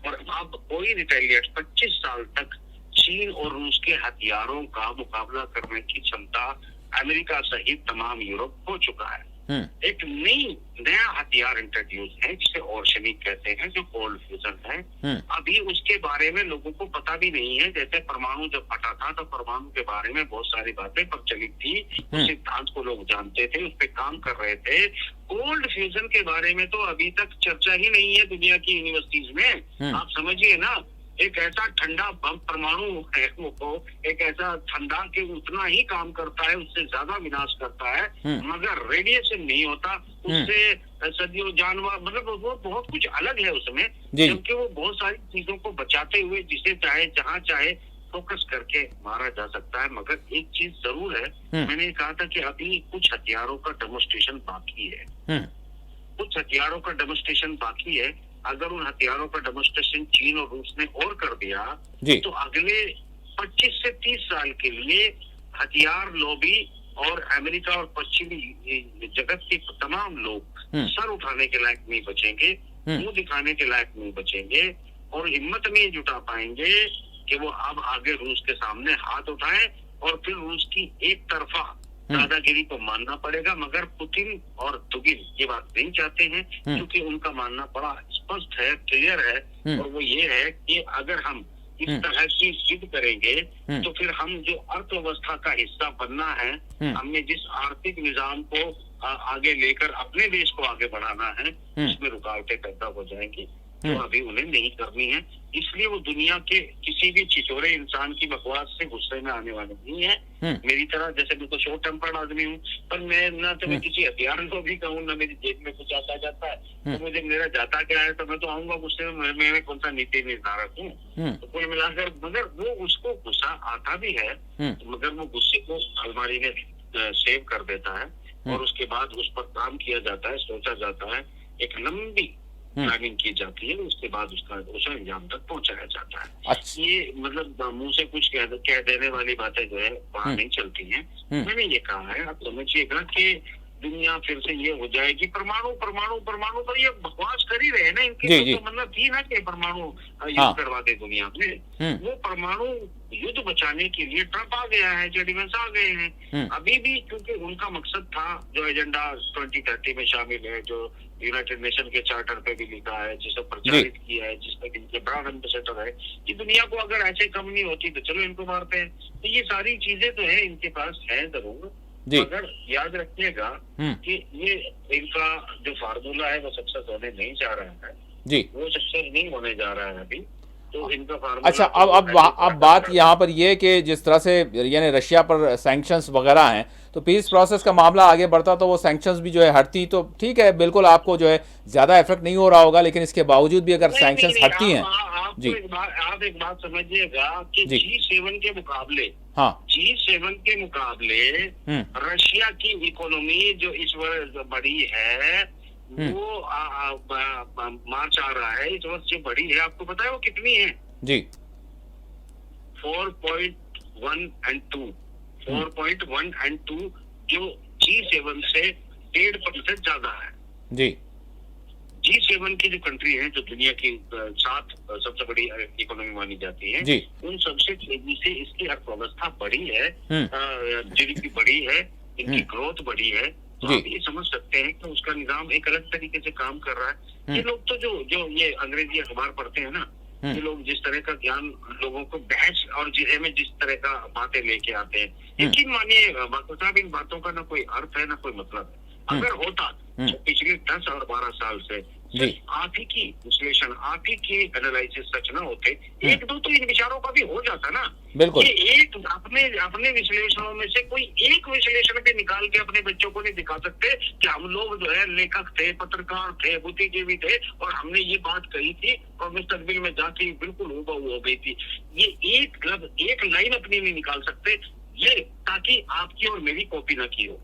और अब कोई रिटेलिएट 25 साल तक चीन और रूस के हथियारों का मुकाबला करने की क्षमता अमेरिका सहित तमाम यूरोप हो चुका है। एक नया हथियार इंट्रोड्यूस है जिसे ओर्शनिक कहते हैं, जो कोल्ड फ्यूजन है। अभी उसके बारे में लोगों को पता भी नहीं है। जैसे परमाणु जब फटा था तो परमाणु के बारे में बहुत सारी बातें प्रचलित थी, उस सिद्धांत को लोग जानते थे, उस पर काम कर रहे थे। कोल्ड फ्यूजन के बारे में तो अभी तक चर्चा ही नहीं है दुनिया की यूनिवर्सिटीज में। आप समझिए ना, एक ऐसा ठंडा बम परमाणु है, वो एक ऐसा ठंडा कि उतना ही काम करता है, उससे ज्यादा विनाश करता है, मगर रेडिएशन नहीं होता उससे। सदियों जानवर, मतलब वो बहुत कुछ अलग है उसमें, क्योंकि वो बहुत सारी चीजों को बचाते हुए जिसे चाहे जहां चाहे फोकस करके मारा जा सकता है। मगर एक चीज जरूर है, मैंने कहा था कि अभी कुछ हथियारों का डेमोन्स्ट्रेशन बाकी है, कुछ हथियारों का डेमोन्स्ट्रेशन बाकी है। अगर उन हथियारों का डेमोन्स्ट्रेशन चीन और रूस ने और कर दिया तो अगले 25 से 30 साल के लिए हथियार लॉबी और अमेरिका और पश्चिमी जगत के तमाम लोग सर उठाने के लायक नहीं बचेंगे, मुंह दिखाने के लायक नहीं बचेंगे और हिम्मत नहीं जुटा पाएंगे कि वो अब आगे रूस के सामने हाथ उठाएं और फिर रूस की एक तरफा दादागिरी को मानना पड़ेगा। मगर पुतिन और दुगिन ये बात नहीं चाहते हैं, क्योंकि उनका मानना बड़ा स्पष्ट है, क्लियर है, और वो ये है कि अगर हम इस तरह की जिद करेंगे तो फिर हम जो अर्थव्यवस्था का हिस्सा बनना है, हमने जिस आर्थिक निजाम को आगे लेकर अपने देश को आगे बढ़ाना है, उसमें रुकावटें पैदा हो जाएंगी जो अभी उन्हें नहीं करनी है। इसलिए वो दुनिया के किसी भी छिछोरे इंसान की बकवास से गुस्से में आने वाले नहीं है। मेरी तरह, जैसे मैं तो शॉर्ट टेम्पर्ड आदमी हूँ, पर मैं ना तो मैं किसी हथियार को भी कहूँ ना मेरी जेब में कुछ आता जाता है, तो मुझे मेरा जाता क्या है तो मैं तो आऊंगा गुस्से में, मैं कौन सा नीति निर्धारक हूँ। तो कुल मिलाकर, मगर वो उसको गुस्सा आता भी है, मगर वो गुस्से को अलमारी में सेव कर देता है और उसके बाद उस पर काम किया जाता है, सोचा जाता है, एक लंबी प्लानिंग की जाती है, उसके बाद उसे अंजाम तक पहुंचाया जाता है। अच्छा। ये मतलब मुंह से कुछ कह देने वाली बातें जो है वहाँ नहीं चलती हैं। मैंने ये कहा है, आप समझिएगा कि दुनिया फिर से ये हो जाएगी परमाणु परमाणु परमाणु पर ये बकवास कर ही रहे हैं ना, इनके तो मतलब थी ना कि परमाणु युद्ध करवा दे दुनिया में। वो परमाणु युद्ध बचाने के लिए ट्रंप आ गया है, जेडीवेंस आ गए हैं। अभी भी क्योंकि उनका मकसद था, जो एजेंडा 2030 में शामिल है, जो यूनाइटेड नेशन के चार्टर पे भी लिखा है, जिसे प्रचारित किया है, जिसमें इनके ब्रांड एम्बेसडर है, कि दुनिया को अगर ऐसे कम नहीं होती तो चलो इनको मारते हैं। तो ये सारी चीजें तो है, इनके पास है जरूर, मगर याद रखिएगा कि ये इनका जो फार्मूला है वो सक्सेस होने नहीं जा रहा है जी, वो सक्सेस नहीं होने जा रहा है अभी। तो इनका फार्मूला अच्छा, अब बात यहाँ पर ये कि जिस तरह से यानी रशिया पर सैंक्शंस वगैरह हैं, तो पीस प्रोसेस का मामला आगे बढ़ता तो वो सैंक्शंस भी जो है हटती, तो ठीक है, बिल्कुल आपको जो है ज्यादा इफेक्ट नहीं हो रहा होगा, लेकिन इसके बावजूद भी अगर सैंक्शंस हटती हैं, जी आप एक बात समझिएगा कि G7 के मुकाबले, G7 के मुकाबले रशिया की इकोनॉमी जो इस वर्ष बड़ी है, वो मार्च आ रहा है, इस वर्ष जो बड़ी है, आपको पता है वो कितनी है? जी 4.1 and 2, 4.1 and 2 जो G7 से 1.5% ज्यादा है। जी। G7 की जो कंट्री है, जो दुनिया की 7 सबसे बड़ी इकोनॉमी मानी जाती है, जी। उन सबसे तेजी से इसकी अर्थव्यवस्था बढ़ी है, जीडीपी बढ़ी है, इनकी ग्रोथ बढ़ी है। तो आप ये समझ सकते हैं कि उसका निजाम एक अलग तरीके से काम कर रहा है। ये लोग तो जो ये अंग्रेजी अखबार पढ़ते हैं ना, ये लोग जिस तरह का ज्ञान लोगों को बहस और जिले में जिस तरह का बातें लेके आते हैं, यकीन मानिए डॉक्टर साहब, इन बातों का ना कोई अर्थ है ना कोई मतलब है। अगर होता तो पिछले 10 और 12 साल से आप ही की विश्लेषण, आप ही की एनालिसिस सच ना होते, एक दो तो इन विचारों का भी हो जाता ना। बिल्कुल। ये एक अपने विश्लेषणों में से कोई एक विश्लेषण पे निकाल के अपने बच्चों को नहीं दिखा सकते कि हम लोग जो है लेखक थे, पत्रकार थे, बुद्धिजीवी थे और हमने ये बात कही थी और मुस्तकबिल में जाके बिल्कुल हूबहू हो गई थी। ये एक लाइन अपनी नहीं निकाल सकते, ये ताकि आपकी और मेरी कॉपी ना की हो।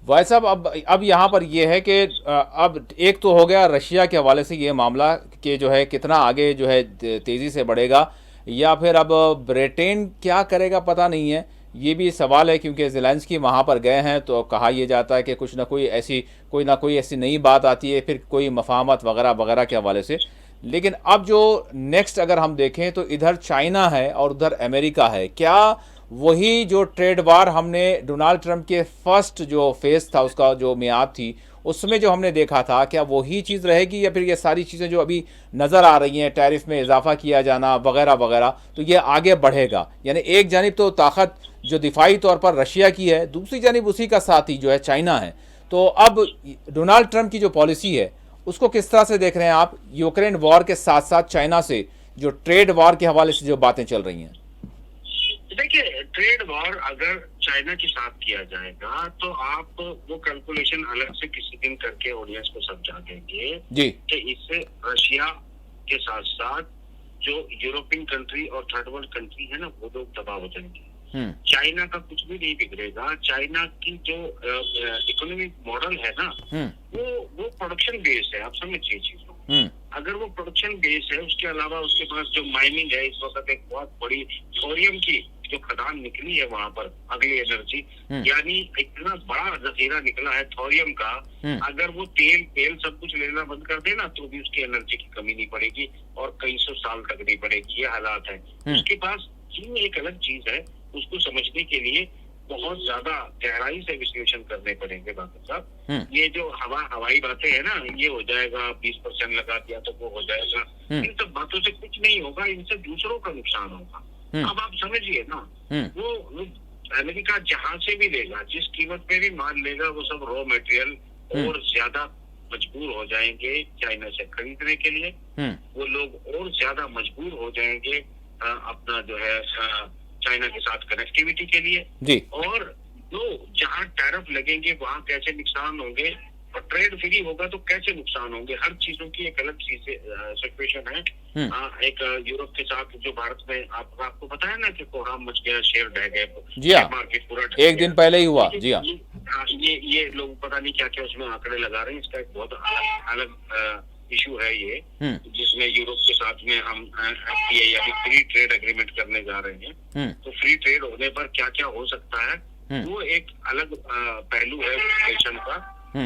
भाई साहब, अब यहाँ पर ये है कि अब एक तो हो गया रशिया के हवाले से ये मामला कि जो है कितना आगे जो है तेज़ी से बढ़ेगा, या फिर अब ब्रिटेन क्या करेगा पता नहीं है, ये भी सवाल है। क्योंकि ज़ेलेंस्की वहाँ पर गए हैं तो कहा यह जाता है कि कुछ ना कोई ऐसी नई बात आती है, फिर कोई मफाहमत वगैरह वगैरह के हवाले से। लेकिन अब जो नेक्स्ट अगर हम देखें तो इधर चाइना है और उधर अमेरिका है। क्या वही जो ट्रेड वार हमने डोनाल्ड ट्रंप के फर्स्ट जो फेज था, उसका जो मियाद थी, उसमें जो हमने देखा था, क्या वही चीज़ रहेगी या फिर ये सारी चीज़ें जो अभी नज़र आ रही हैं, टैरिफ में इजाफा किया जाना वगैरह वगैरह, तो ये आगे बढ़ेगा? यानी एक जानिब तो ताकत जो दिफाई तौर पर रशिया की है, दूसरी जानिब उसी का साथी जो है चाइना है। तो अब डोनाल्ड ट्रंप की जो पॉलिसी है उसको किस तरह से देख रहे हैं आप, यूक्रेन वॉर के साथ साथ चाइना से जो ट्रेड वॉर के हवाले से जो बातें चल रही हैं? देखिए, ट्रेड वॉर अगर चाइना के साथ किया जाएगा तो आप वो कैलकुलेशन अलग से किसी दिन करके ऑडियंस को समझा देंगे जी कि इससे रशिया के साथ साथ जो यूरोपियन कंट्री और थर्ड वर्ल्ड कंट्री है ना, वो लोग तबाह हो जाएंगे। चाइना का कुछ भी नहीं बिगड़ेगा। चाइना की जो इकोनॉमिक मॉडल है ना, वो प्रोडक्शन बेस है। आप समझिए चीजों। अगर वो प्रोडक्शन बेस है, उसके अलावा उसके पास जो माइनिंग है, इस वक्त एक बहुत बड़ी थोरियम की जो खदान निकली है वहां पर, अगली एनर्जी, यानी इतना बड़ा जखीरा निकला है थोरियम का। अगर वो तेल सब कुछ लेना बंद कर देना तो भी उसकी एनर्जी की कमी नहीं पड़ेगी और कई सौ साल तक नहीं पड़ेगी। ये हालात है। उसके पास चीन एक अलग चीज है, उसको समझने के लिए बहुत ज्यादा गहराई से विश्लेषण करने पड़ेंगे डॉक्टर साहब। ये जो हवाई बातें है ना, ये हो जाएगा, 20% लगा दिया तो वो हो जाएगा, इन सब बातों से कुछ नहीं होगा, इनसे दूसरों का नुकसान होगा। अब आप समझिए ना, वो अमेरिका जहां से भी लेगा, जिस कीमत पे भी माल लेगा, वो सब रॉ मटेरियल और ज्यादा मजबूर हो जाएंगे चाइना से खरीदने के लिए। वो लोग और ज्यादा मजबूर हो जाएंगे अपना जो है चाइना के साथ कनेक्टिविटी के लिए जी। और जो जहाँ टैरिफ लगेंगे वहाँ कैसे नुकसान होंगे और ट्रेड फ्री होगा तो कैसे नुकसान होंगे, हर चीजों की एक अलग चीज सिचुएशन है। एक यूरोप के साथ जो भारत में आपको पता है ना कि कोहराम मच गया, शेयर ढह गए, जी हाँ, मार्केट पूरा एक दिन पहले ही हुआ। जी हाँ, ये लोग पता नहीं क्या क्या उसमें आंकड़े लगा रहे हैं। इसका एक बहुत अलग इशू है ये, जिसमें यूरोप के साथ में हम FTA यानी फ्री ट्रेड एग्रीमेंट करने जा रहे हैं। तो फ्री ट्रेड होने पर क्या क्या हो सकता है, वो एक अलग पहलू है विश्लेषण का।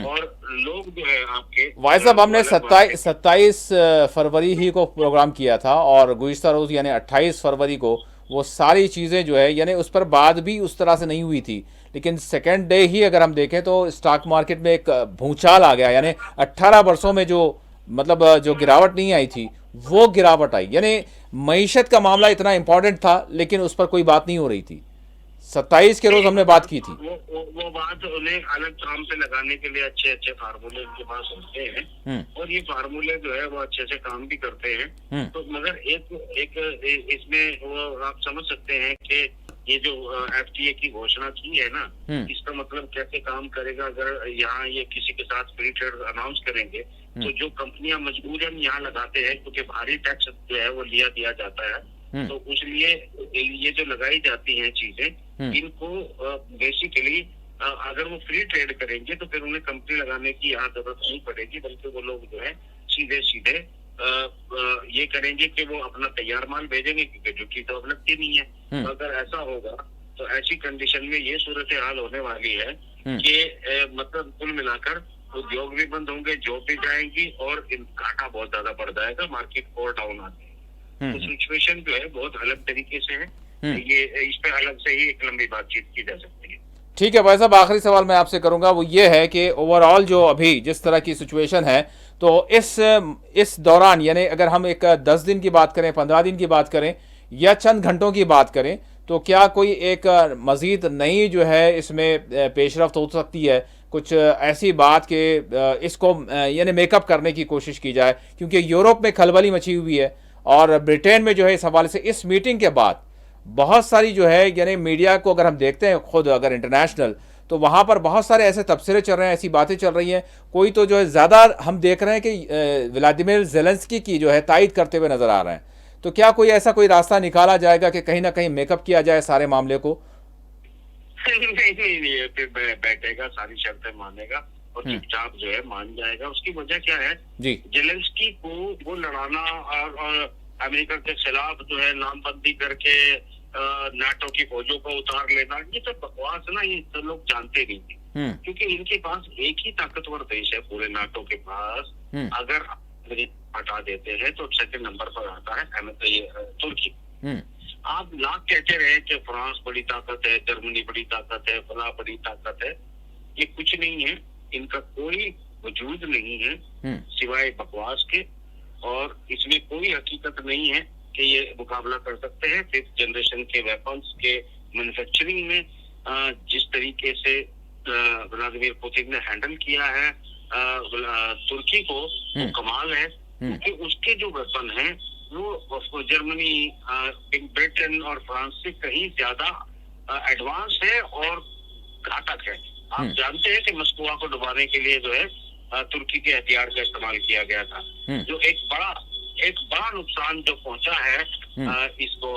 और लोग जो है आपके भाई साहब, हमने 27 फरवरी ही को प्रोग्राम किया था और गुज़िश्ता रोज यानी 28 फरवरी को वो सारी चीज़ें जो है, यानी उस पर बात भी उस तरह से नहीं हुई थी। लेकिन सेकेंड डे ही अगर हम देखें तो स्टॉक मार्केट में एक भूचाल आ गया। यानी 18 वर्षों में जो जो गिरावट नहीं आई थी, वो गिरावट आई। यानी मईशत का मामला इतना इंपॉर्टेंट था लेकिन उस पर कोई बात नहीं हो रही थी। 27 के रोज हमने बात की थी। वो बात उन्हें अलग काम पे लगाने के लिए अच्छे फार्मूले उनके पास होते हैं और ये फार्मूले जो है वो अच्छे से काम भी करते हैं। तो मगर एक इसमें वो आप समझ सकते हैं कि ये जो FTA की घोषणा की है ना, इसका मतलब कैसे काम करेगा। अगर यहाँ ये किसी के साथ फ्री ट्रेड अनाउंस करेंगे तो जो कंपनियां मजबूरन यहाँ लगाते हैं, क्योंकि भारी टैक्स जो है वो दिया जाता है, तो इसलिए ये जो लगाई जाती हैं चीजें, इनको बेसिकली अगर वो फ्री ट्रेड करेंगे तो फिर उन्हें कंपनी लगाने की यहाँ जरूरत नहीं पड़ेगी, बल्कि वो लोग जो है सीधे ये करेंगे कि वो अपना तैयार माल भेजेंगे, क्योंकि ड्यूटी तो अब लगती नहीं है। तो अगर ऐसा होगा तो ऐसी कंडीशन में ये सूरत हाल होने वाली है कि मतलब कुल मिलाकर उद्योग भी बंद होंगे, जॉब भी जाएंगी और घाटा बहुत ज्यादा बढ़ जाएगा, मार्केट और डाउन आती है। तो सिचुएशन जो है बहुत अलग तरीके से है। ये इस पे अलग से ही एक लंबी बातचीत की जा सकती है। ठीक है भाई साहब, आखिरी सवाल मैं आपसे करूंगा, वो ये है कि ओवरऑल जो अभी जिस तरह की सिचुएशन है, तो इस दौरान यानी अगर हम एक 10 दिन की बात करें, 15 दिन की बात करें या चंद घंटों की बात करें, तो क्या कोई एक मजीद नई जो है इसमें पेशरफ्त हो सकती है? कुछ ऐसी बात कि इसको यानी मेकअप करने की कोशिश की जाए, क्योंकि यूरोप में खलबली मची हुई है और ब्रिटेन में जो है इस हवाले से इस मीटिंग के बाद बहुत सारी जो है यानी मीडिया को अगर हम देखते हैं खुद अगर इंटरनेशनल, तो वहाँ पर बहुत सारे ऐसे तबसरे चल रहे हैं, ऐसी बातें चल रही हैं। कोई तो जो है ज़्यादा हम देख रहे हैं कि व्लादिमीर ज़ेलेंस्की की जो है तायद करते हुए नज़र आ रहे हैं। तो क्या कोई ऐसा कोई रास्ता निकाला जाएगा कि कहीं ना कहीं मेकअप किया जाए सारे मामले को? नहीं, फिर बैठेगा, सारी शर्तें मानेगा और चुपचाप जो है मान जाएगा। उसकी वजह क्या है जी, जेलेंस्की को वो लड़ाना और अमेरिका के खिलाफ जो है नामबंदी करके नाटो की फौजों को उतार लेना, ये सब बकवास ना, ये सब लोग जानते नहीं थे। क्योंकि इनके पास एक ही ताकतवर देश है पूरे नाटो के पास। अगर हटा देते हैं तो सेकंड नंबर पर आता है तुर्की। आप लाख कहते रहे कि फ्रांस बड़ी ताकत है, जर्मनी बड़ी ताकत है, फला बड़ी ताकत है, ये कुछ नहीं है। इनका कोई वजूद नहीं है सिवाय बकवास के, और इसमें कोई हकीकत नहीं है कि ये मुकाबला कर सकते हैं। फिफ्थ जनरेशन के वेपन्स के मैन्युफैक्चरिंग में जिस तरीके से व्लादिमीर पुतिन ने हैंडल किया है तुर्की को, वो कमाल है। क्योंकि उसके जो वेपन है वो जर्मनी, ब्रिटेन और फ्रांस से कहीं ज्यादा एडवांस है और घातक है। आप जानते हैं कि मस्कोवा को डुबाने के लिए जो है तुर्की के हथियार का इस्तेमाल किया गया था। जो एक बड़ा नुकसान जो पहुंचा है इसको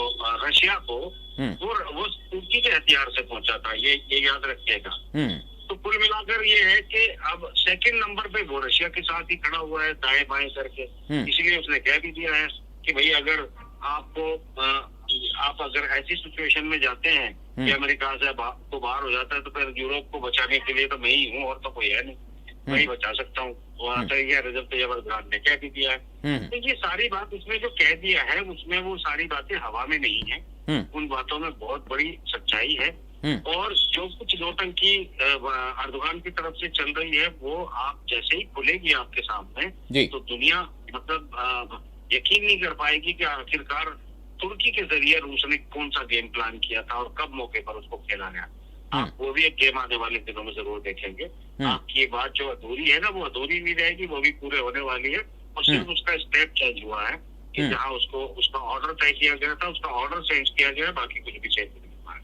रशिया को, वो तुर्की के हथियार से पहुंचा था। ये याद रखिएगा। तो कुल मिलाकर ये है कि अब सेकंड नंबर पे वो रशिया के साथ ही खड़ा हुआ है दाएं बाएं करके। इसलिए उसने कह भी दिया है कि भाई अगर आप अगर ऐसी सिचुएशन में जाते हैं कि अमेरिका से तो बाहर हो जाता है, तो फिर यूरोप को बचाने के लिए तो मैं ही हूँ और तो कोई है नहीं, मैं ही बचा सकता हूँ। वहां से ये रजब तैयब एर्दोगान ने कह भी दिया है। तो ये सारी बात उसमें जो कह दिया है उसमें वो सारी बातें हवा में नहीं है। उन बातों में बहुत बड़ी सच्चाई है। और जो कुछ नौटंकी एर्दोगान की तरफ से चल रही है वो आप जैसे ही खुलेगी आपके सामने तो दुनिया मतलब यकीन नहीं कर पाएगी कि आखिरकार तुर्की के जरिए रूस ने कौन सा गेम प्लान किया था और कब मौके पर उसको खेला गया। आप वो भी एक गेम आने वाले दिनों में जरूर देखेंगे। आपकी ये बात जो अधूरी है ना, वो अधूरी नहीं रहेगी, वो भी पूरे होने वाली है। और सिर्फ उसका स्टेप चेंज हुआ है कि जहाँ उसका ऑर्डर तय किया गया था, उसका ऑर्डर चेंज किया गया, बाकी कुछ भी चेंज नहीं हुआ है।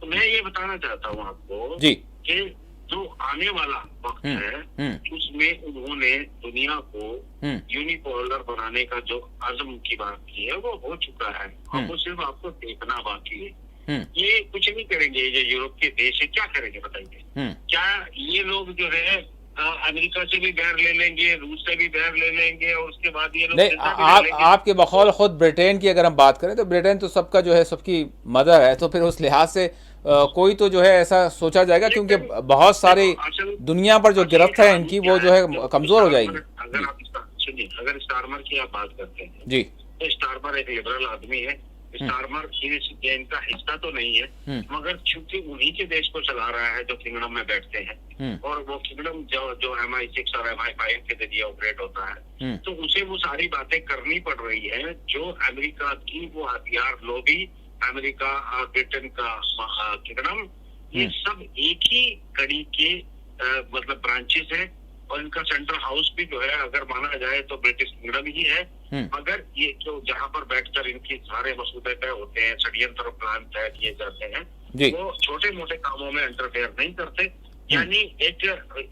तो मैं ये बताना चाहता हूँ आपको कि जो आने वाला वक्त है उसमें उन्होंने दुनिया को यूनिपोलर बनाने का जो अज़्म की बात की है वो हो चुका है। अब वो सिर्फ आपको देखना बाकी है। ये कुछ नहीं करेंगे, ये यूरोप के देश है, क्या करेंगे बताइए? क्या ये लोग जो है अमेरिका से भी बैर ले लेंगे, रूस से भी बैर ले लेंगे और उसके बाद ये लोग नहीं? आपके बकौल खुद ब्रिटेन की अगर हम बात करें तो ब्रिटेन तो सबका जो है सबकी मदर है, तो फिर उस लिहाज से कोई तो जो है ऐसा सोचा जाएगा, क्योंकि बहुत सारी दुनिया पर जो गिरफ्त है इनकी वो जो है कमजोर हो जाएगी। अगर आप सुनिए, अगर स्टारमर की आप बात करते हैं जी, तो स्टारमर एक लिबरल आदमी है। स्टारमर इनका हिस्सा तो नहीं है, मगर चूंकि उन्हीं के देश को चला रहा है जो किंगडम में बैठते हैं, और वो किंगडम जो MI6 और MI5 के जरिए ऑपरेट होता है, तो उसे वो सारी बातें करनी पड़ रही है जो अमेरिका की वो हथियार लोबी, अमेरिका, ब्रिटेन का किंगडम, ये सब एक ही कड़ी के मतलब ब्रांचेस है। और इनका सेंट्रल हाउस भी जो है अगर माना जाए तो ब्रिटिश किंगडम ही है। मगर ये जो जहाँ पर बैठकर इनके सारे मसूदे तय होते हैं, षड्यंत्र प्लान तय किए जाते हैं, वो छोटे मोटे कामों में इंटरफेयर नहीं करते। यानी एक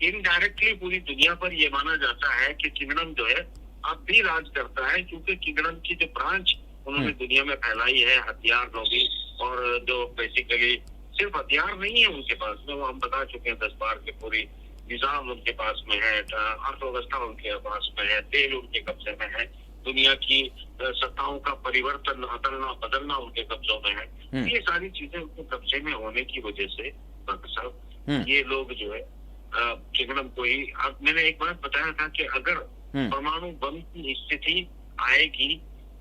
इनडायरेक्टली पूरी दुनिया पर ये माना जाता है कि किंगडम जो है अब भी राज करता है, क्योंकि किंगडम की जो ब्रांच उन्होंने दुनिया में फैलाई है हथियार लोगी, और जो बेसिकली सिर्फ हथियार नहीं है उनके पास में, वो हम बता चुके हैं 10 बार के पूरी निजाम उनके पास में है, अर्थव्यवस्था उनके पास में है, तेल उनके कब्जे में है, दुनिया की सत्ताओं का परिवर्तन, बदलना उनके कब्जों में है। ये सारी चीजें उनके कब्जे में होने की वजह से डॉक्टर साहब, ये लोग जो है किंगडम को ही, अब मैंने एक बात बताया था कि अगर परमाणु बम की स्थिति आएगी,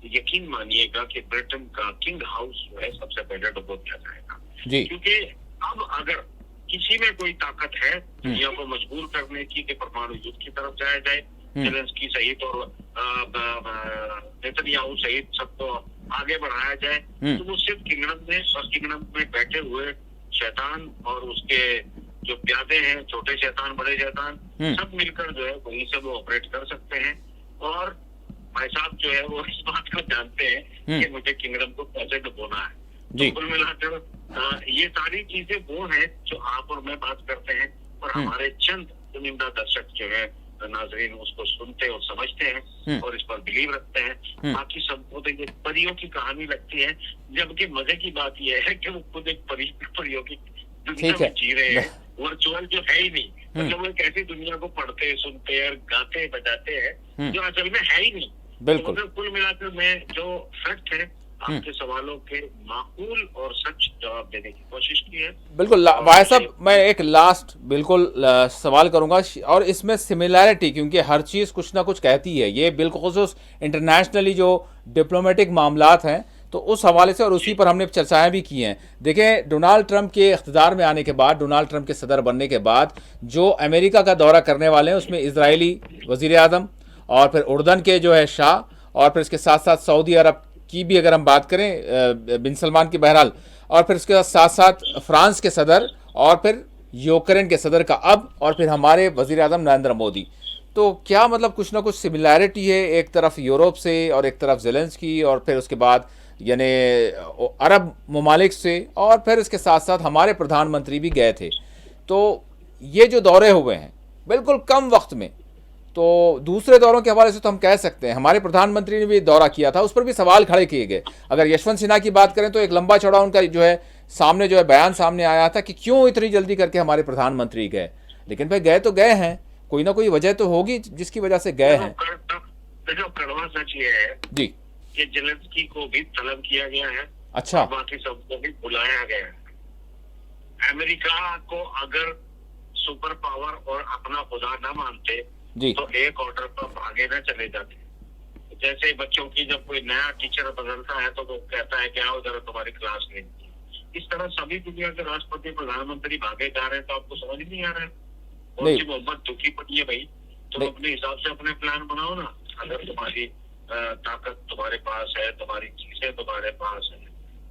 यकीन मानिएगा कि ब्रिटेन का किंग हाउस जो है सबसे पहले डुबो दिया जाएगा। क्योंकि अब अगर किसी में कोई ताकत है दुनिया को मजबूर करने की कि परमाणु युद्ध की तरफ जाया जाए, जेलेंस्की सहित और नेतन्याहू सहित सबको आगे बढ़ाया जाए, तो वो सिर्फ किंगडम में और किंगडम में बैठे हुए शैतान और उसके जो प्यादे हैं, छोटे शैतान, बड़े शैतान, सब मिलकर जो है वहीं से वो ऑपरेट कर सकते हैं। और भाई साहब जो है वो इस बात को जानते हैं कि मुझे किंगडम को कैसे डुबोना है। तो कुल मिलाकर ये सारी चीजें वो हैं जो आप और मैं बात करते हैं, और हमारे चंद चुनिंदा दर्शक जो है नाजरीन उसको सुनते और समझते हैं और इस पर बिलीव रखते हैं। बाकी सबको तो ये परियों की कहानी लगती है, जबकि मजे की बात यह है कि वो खुद एक परियों की दुनिया में जी रहे हैं, वर्चुअल जो है ही नहीं। मतलब वो एक ऐसी दुनिया को पढ़ते, सुनते और गाते बजाते हैं जो असल में है ही नहीं। बिल्कुल। तो कुल मिलाकर मैं जो फैक्ट है आपके सवालों के माकूल और सच जवाब देने की कोशिश की है। बिल्कुल भाई साहब, मैं एक लास्ट बिल्कुल सवाल करूंगा, और इसमें सिमिलैरिटी, क्योंकि हर चीज़ कुछ ना कुछ कहती है, ये बिलखुसूस इंटरनेशनली जो डिप्लोमेटिक मामलात हैं, तो उस हवाले से और उसी पर हमने चर्चाएं भी की हैं। देखें, डोनाल्ड ट्रंप के इख्तिदार में आने के बाद, डोनाल्ड ट्रंप के सदर बनने के बाद जो अमेरिका का दौरा करने वाले हैं उसमें इजरायली वज़ीर आज़म, और फिर उर्दन के जो है शाह, और फिर इसके साथ साथ सऊदी अरब की भी अगर हम बात करें बिन सलमान की, बहरहाल, और फिर उसके साथ साथ फ्रांस के सदर, और फिर यूक्रेन के सदर का अब, और फिर हमारे वज़ीर आज़म नरेंद्र मोदी। तो क्या मतलब कुछ ना कुछ सिमिलैरिटी है, एक तरफ यूरोप से और एक तरफ ज़ेलेंस्की, और फिर उसके बाद यानी अरब ममालिक से, और फिर इसके साथ साथ हमारे प्रधानमंत्री भी गए थे। तो ये जो दौरे हुए हैं बिल्कुल कम वक्त में, तो दूसरे दौरों के हवाले से तो हम कह सकते हैं हमारे प्रधानमंत्री ने भी दौरा किया था, उस पर भी सवाल खड़े किए गए। अगर यशवंत सिन्हा की बात करें तो एक लंबा चौड़ा उनका जो है सामने जो है बयान सामने आया था कि क्यों इतनी जल्दी करके हमारे प्रधानमंत्री गए। लेकिन भाई गए तो गए हैं, कोई ना कोई वजह तो होगी जिसकी वजह से गए हैं। कड़वा सच ये है जी कि जेलेंस्की को भी तलब किया गया है, अच्छा, बाकी सबको भी बुलाया गया है। अमेरिका को अगर सुपर पावर और अपना खुदा न मानते तो एक ऑर्डर पर भागे न चले जाते। जैसे बच्चों की जब कोई नया टीचर बदलता है तो वो कहता है कि आओ जरा तुम्हारी क्लास लेनी। इस तरह सभी दुनिया के राष्ट्रपति, प्रधानमंत्री भागे जा रहे हैं, तो आपको समझ नहीं आ रहा है कौन सी मोहब्बत दुखी पड़ी है। भाई तुम अपने हिसाब से अपने प्लान बनाओ ना। अगर तुम्हारी ताकत तुम्हारे पास है, तुम्हारी चीजें तुम्हारे पास है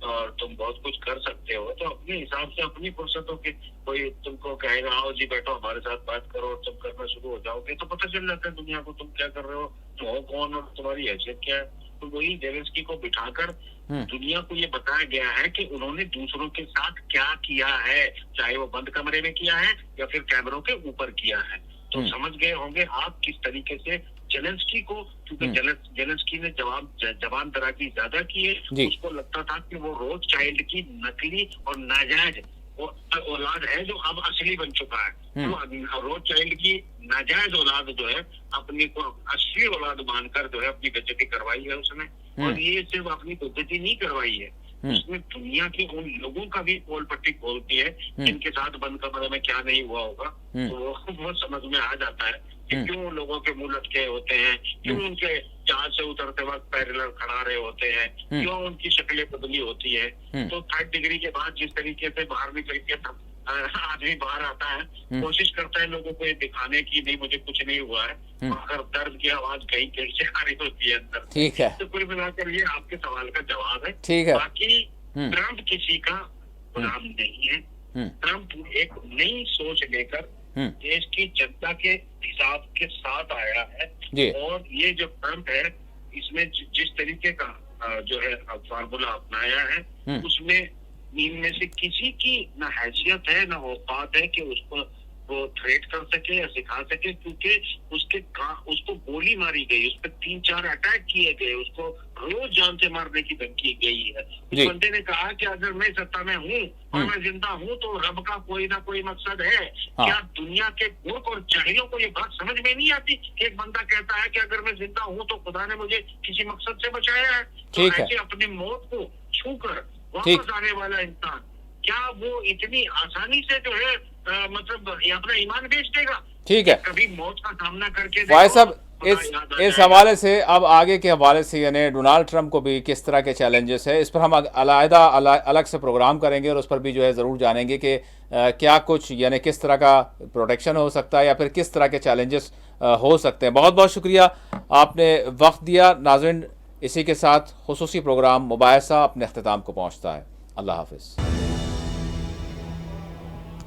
और तुम बहुत कुछ कर सकते हो, तो अपने हिसाब से अपनी फुर्सतों के, कोई तुमको कहेगा आओ जी बैठो हमारे साथ बात करो, और तुम करना शुरू हो जाओगे तो पता चल जाता है दुनिया को तुम क्या कर रहे हो, तुम हो कौन और तुम्हारी हैसियत क्या है। तो वही जेलेंस्की को बिठाकर दुनिया को ये बताया गया है कि उन्होंने दूसरों के साथ क्या किया है, चाहे वो बंद कमरे में किया है या फिर कैमरों के ऊपर किया है। तो समझ गए होंगे आप किस तरीके से जेलेंस्की को, क्योंकि जेलेंस्की ने जवान दराजी ज्यादा की है, उसको लगता था कि वो रोज चाइल्ड की नकली और नाजायज औलाद है जो अब असली बन चुका है। तो रोज चाइल्ड की नाजायज औलाद जो है अपनी को असली औलाद मानकर जो है अपनी बेइज्जती करवाई है उसने। और ये सिर्फ अपनी बेइज्जती नहीं करवाई है, उसमें दुनिया के उन लोगों का भी पोल पट्टी खोलती है जिनके साथ बंद कमरे में क्या नहीं हुआ होगा। तो वो समझ में आ जाता है कि क्यों लोगों के मुंह लटके होते हैं, क्यों उनके जहाज से उतरते वक्त पैरेलल खड़ा रहे होते हैं, क्यों उनकी शक्लें बदली होती है। तो 3rd डिग्री के बाद जिस तरीके से बाहर निकल के आदमी बाहर आता है, कोशिश करता है लोगों को ये दिखाने की नहीं मुझे कुछ नहीं हुआ है, मगर दर्द की आवाज कहीं कहीं से आ रही होती है अंदर। ठीक है, तो कुल मिलाकर ये आपके सवाल का जवाब है। ठीक है। बाकी ट्रम्प किसी का गुलाम नहीं है। ट्रम्प एक नई सोच लेकर देश की जनता के हिसाब के साथ आया है, और ये जो ट्रम्प है इसमें जिस तरीके का जो है फार्मूला अपनाया है उसमें इनमें से किसी की ना हैसियत है ना औकात है कि उसको वो थ्रेट कर सके या सिखा सके, क्योंकि उसको गोली मारी गई, उस पर 3-4 अटैक किए गए, उसको रोज जान से मारने की धमकी गई है। उस बंदे ने कहा कि अगर मैं सत्ता में हूँ और मैं जिंदा हूँ तो रब का कोई ना कोई मकसद है। क्या दुनिया के मूर्ख और जाहिलों को ये बात समझ में नहीं आती कि एक बंदा कहता है कि अगर मैं जिंदा हूँ तो खुदा ने मुझे किसी मकसद से बचाया है। तो ऐसे अपनी मौत को छूकर वापस आने वाला इंसान, क्या वो इतनी आसानी से जो है मतलब अपना ईमान बेच देगा? ठीक है, कभी मौत का सामना करके भाई साहब इस हवाले से अब आगे के हवाले से यानी डोनाल्ड ट्रंप को भी किस तरह के चैलेंजेस है, इस पर हम अलग से प्रोग्राम करेंगे और उस पर भी जो है ज़रूर जानेंगे कि क्या कुछ यानी किस तरह का प्रोटेक्शन हो सकता है या फिर किस तरह के चैलेंजेस हो सकते हैं। बहुत बहुत शुक्रिया आपने वक्त दिया। नाज़रीन, इसी के साथ खुसूसी प्रोग्राम मुबाहिसा अपने अख्तिताम को पहुँचता है। अल्लाह हाफिज़।